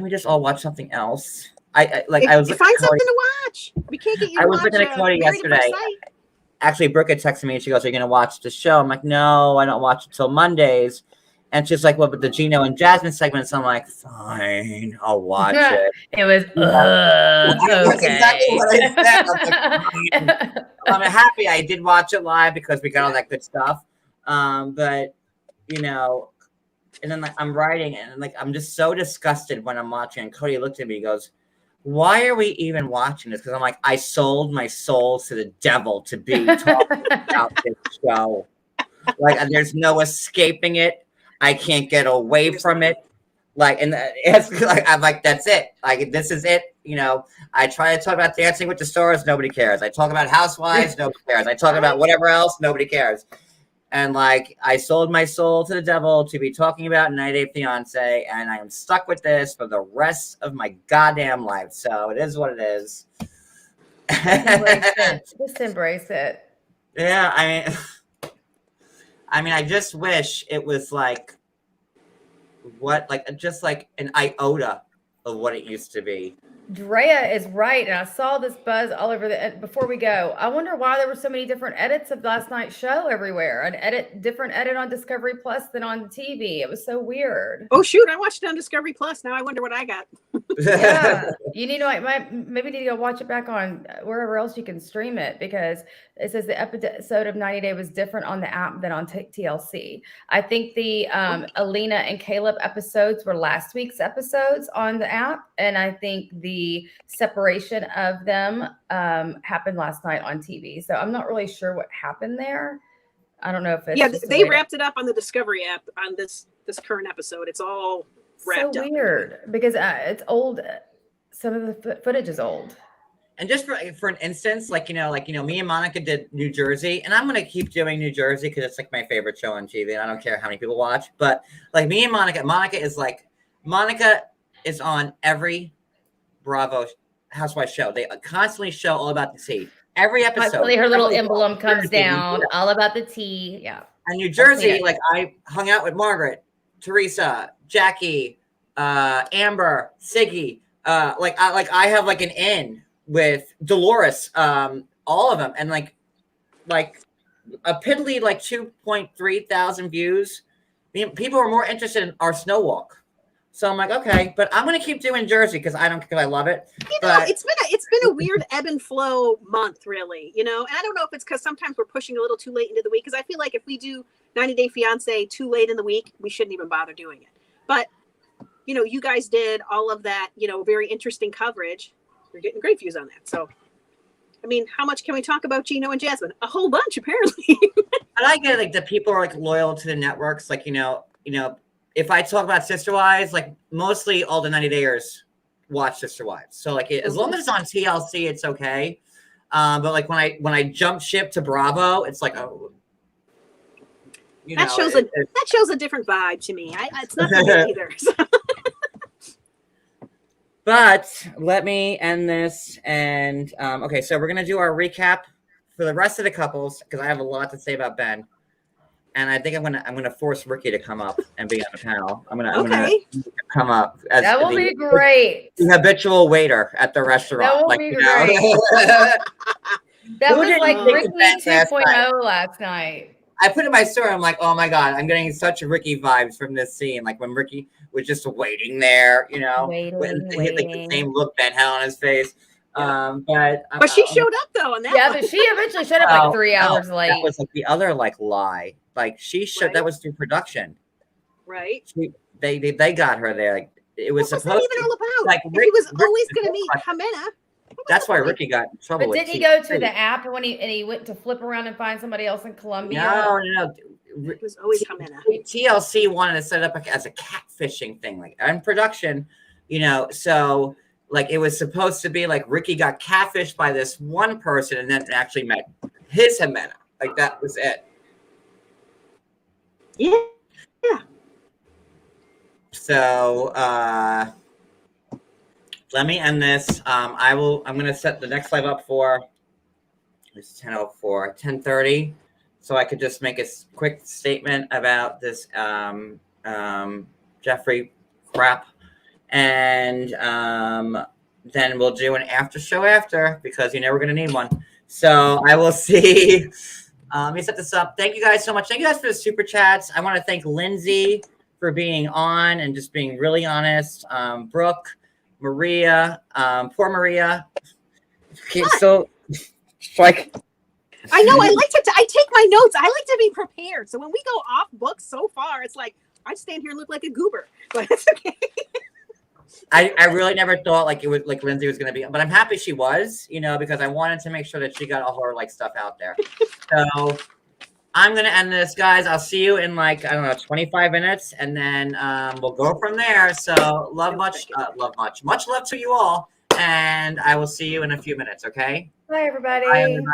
we just all watch something else? I was find something to watch. We can't get you. I was looking at Cody yesterday. Actually, Brooke had texted me and she goes, "Are you going to watch the show?" I'm like, "No, I don't watch it till Mondays." And she's like, "Well, but the Gino and Jasmine segments." I'm like, "Fine, I'll watch it." It was That's okay. exactly what I said. I'm like, I'm happy I did watch it live because we got all that good stuff. But and then like I'm writing and like I'm just so disgusted when I'm watching. And Cody looked at me, he goes, "Why are we even watching this?" Because I'm like, I sold my soul to the devil to be talking about this show. Like, and there's no escaping it. I can't get away from it. Like, and it's like I'm like, that's it. Like, this is it. I try to talk about Dancing with the Stars, nobody cares. I talk about Housewives, nobody cares. I talk about whatever else, nobody cares. And like, I sold my soul to the devil to be talking about 90 Day Fiance, and I am stuck with this for the rest of my goddamn life. So it is what it is. Just embrace it. Yeah, I mean, I just wish it was like just like an iota of what it used to be. Drea is right, and I saw this buzz all over before we go. I wonder why there were so many different edits of last night's show everywhere. Different edit on Discovery Plus than on TV. It was so weird. Oh shoot! I watched it on Discovery Plus. Now I wonder what I got. Yeah, you need to maybe need to go watch it back on wherever else you can stream it, because it says the episode of 90 Day was different on the app than on TLC. I think the Alina and Caleb episodes were last week's episodes on the app, and I think the separation of them happened last night on TV. So I'm not really sure what happened there. I don't know if it's just they wrapped it up on the Discovery app on this current episode. It's all wrapped so up. Weird because it's old. Some of the footage is old. And just for an instance, like me and Monica did New Jersey, and I'm gonna keep doing New Jersey because it's like my favorite show on TV, and I don't care how many people watch. But like me and Monica is on every Bravo Housewives show. They constantly show All About the Tea. Every episode. Constantly her little Every emblem comes Jersey, down. All about the tea. Yeah. And New Jersey, like I hung out with Margaret, Teresa, Jackie, Amber, Siggy. I have like an in with Dolores, all of them, and like a piddly like 2.3 thousand views. People are more interested in our snow walk. So I'm like, okay, but I'm gonna keep doing Jersey because I love it. It's been a weird ebb and flow month, really. And I don't know if it's because sometimes we're pushing a little too late into the week. Because I feel like if we do 90 Day Fiance too late in the week, we shouldn't even bother doing it. But you guys did all of that, very interesting coverage. You're getting great views on that. So, I mean, how much can we talk about Gino and Jasmine? A whole bunch, apparently. But I get like the people are like loyal to the networks, like if I talk about Sister Wives, like mostly all the 90 Dayers watch Sister Wives. So like as long as it's on TLC, it's okay. But like when I jump ship to Bravo, it's like that shows a different vibe to me. It's not for me either. So. But let me end this and okay, so we're gonna do our recap for the rest of the couples because I have a lot to say about Ben. And I think I'm gonna force Ricky to come up and be on the panel. I'm gonna come up as that will be great. The habitual waiter at the restaurant. That will be great. That was like Ricky 2.0 last night. I put in my story. I'm like, oh my god, I'm getting such Ricky vibes from this scene. Like when Ricky was just waiting there, waiting. Like the same look Ben had on his face. But she showed up though on that. Yeah, but she eventually showed up like 3 hours late. That was like the other like lie. Like she showed that was through production. Right. They got her there. Like it was what supposed was that even all about? Like he was always going to meet Jimena. That's why Ricky got in trouble. But didn't he go to the app when he went to flip around and find somebody else in Colombia? No. It was always Jimena. TLC wanted to set up as a catfishing thing, like in production, so like it was supposed to be like Ricky got catfished by this one person and then actually met his Jimena. Like that was it. Yeah. So let me end this. I'm gonna set the next live up for it's 10:04, 10:30. So I could just make a quick statement about this Jeffrey crap. And then we'll do an after show after because we're going to need one. So I will see. Let me set this up. Thank you guys so much. Thank you guys for the super chats. I want to thank Lindsay for being on and just being really honest. Brooke, Maria, poor Maria. So like. I know. I take my notes. I like to be prepared. So when we go off book so far, it's like I stand here and look like a goober, but it's okay. I really never thought like it was like Lindsay was going to be, but I'm happy she was, because I wanted to make sure that she got all her like stuff out there. So I'm going to end this, guys. I'll see you in like, I don't know, 25 minutes and then we'll go from there. So much love to you all. And I will see you in a few minutes. Okay. Bye, everybody. Bye, everybody.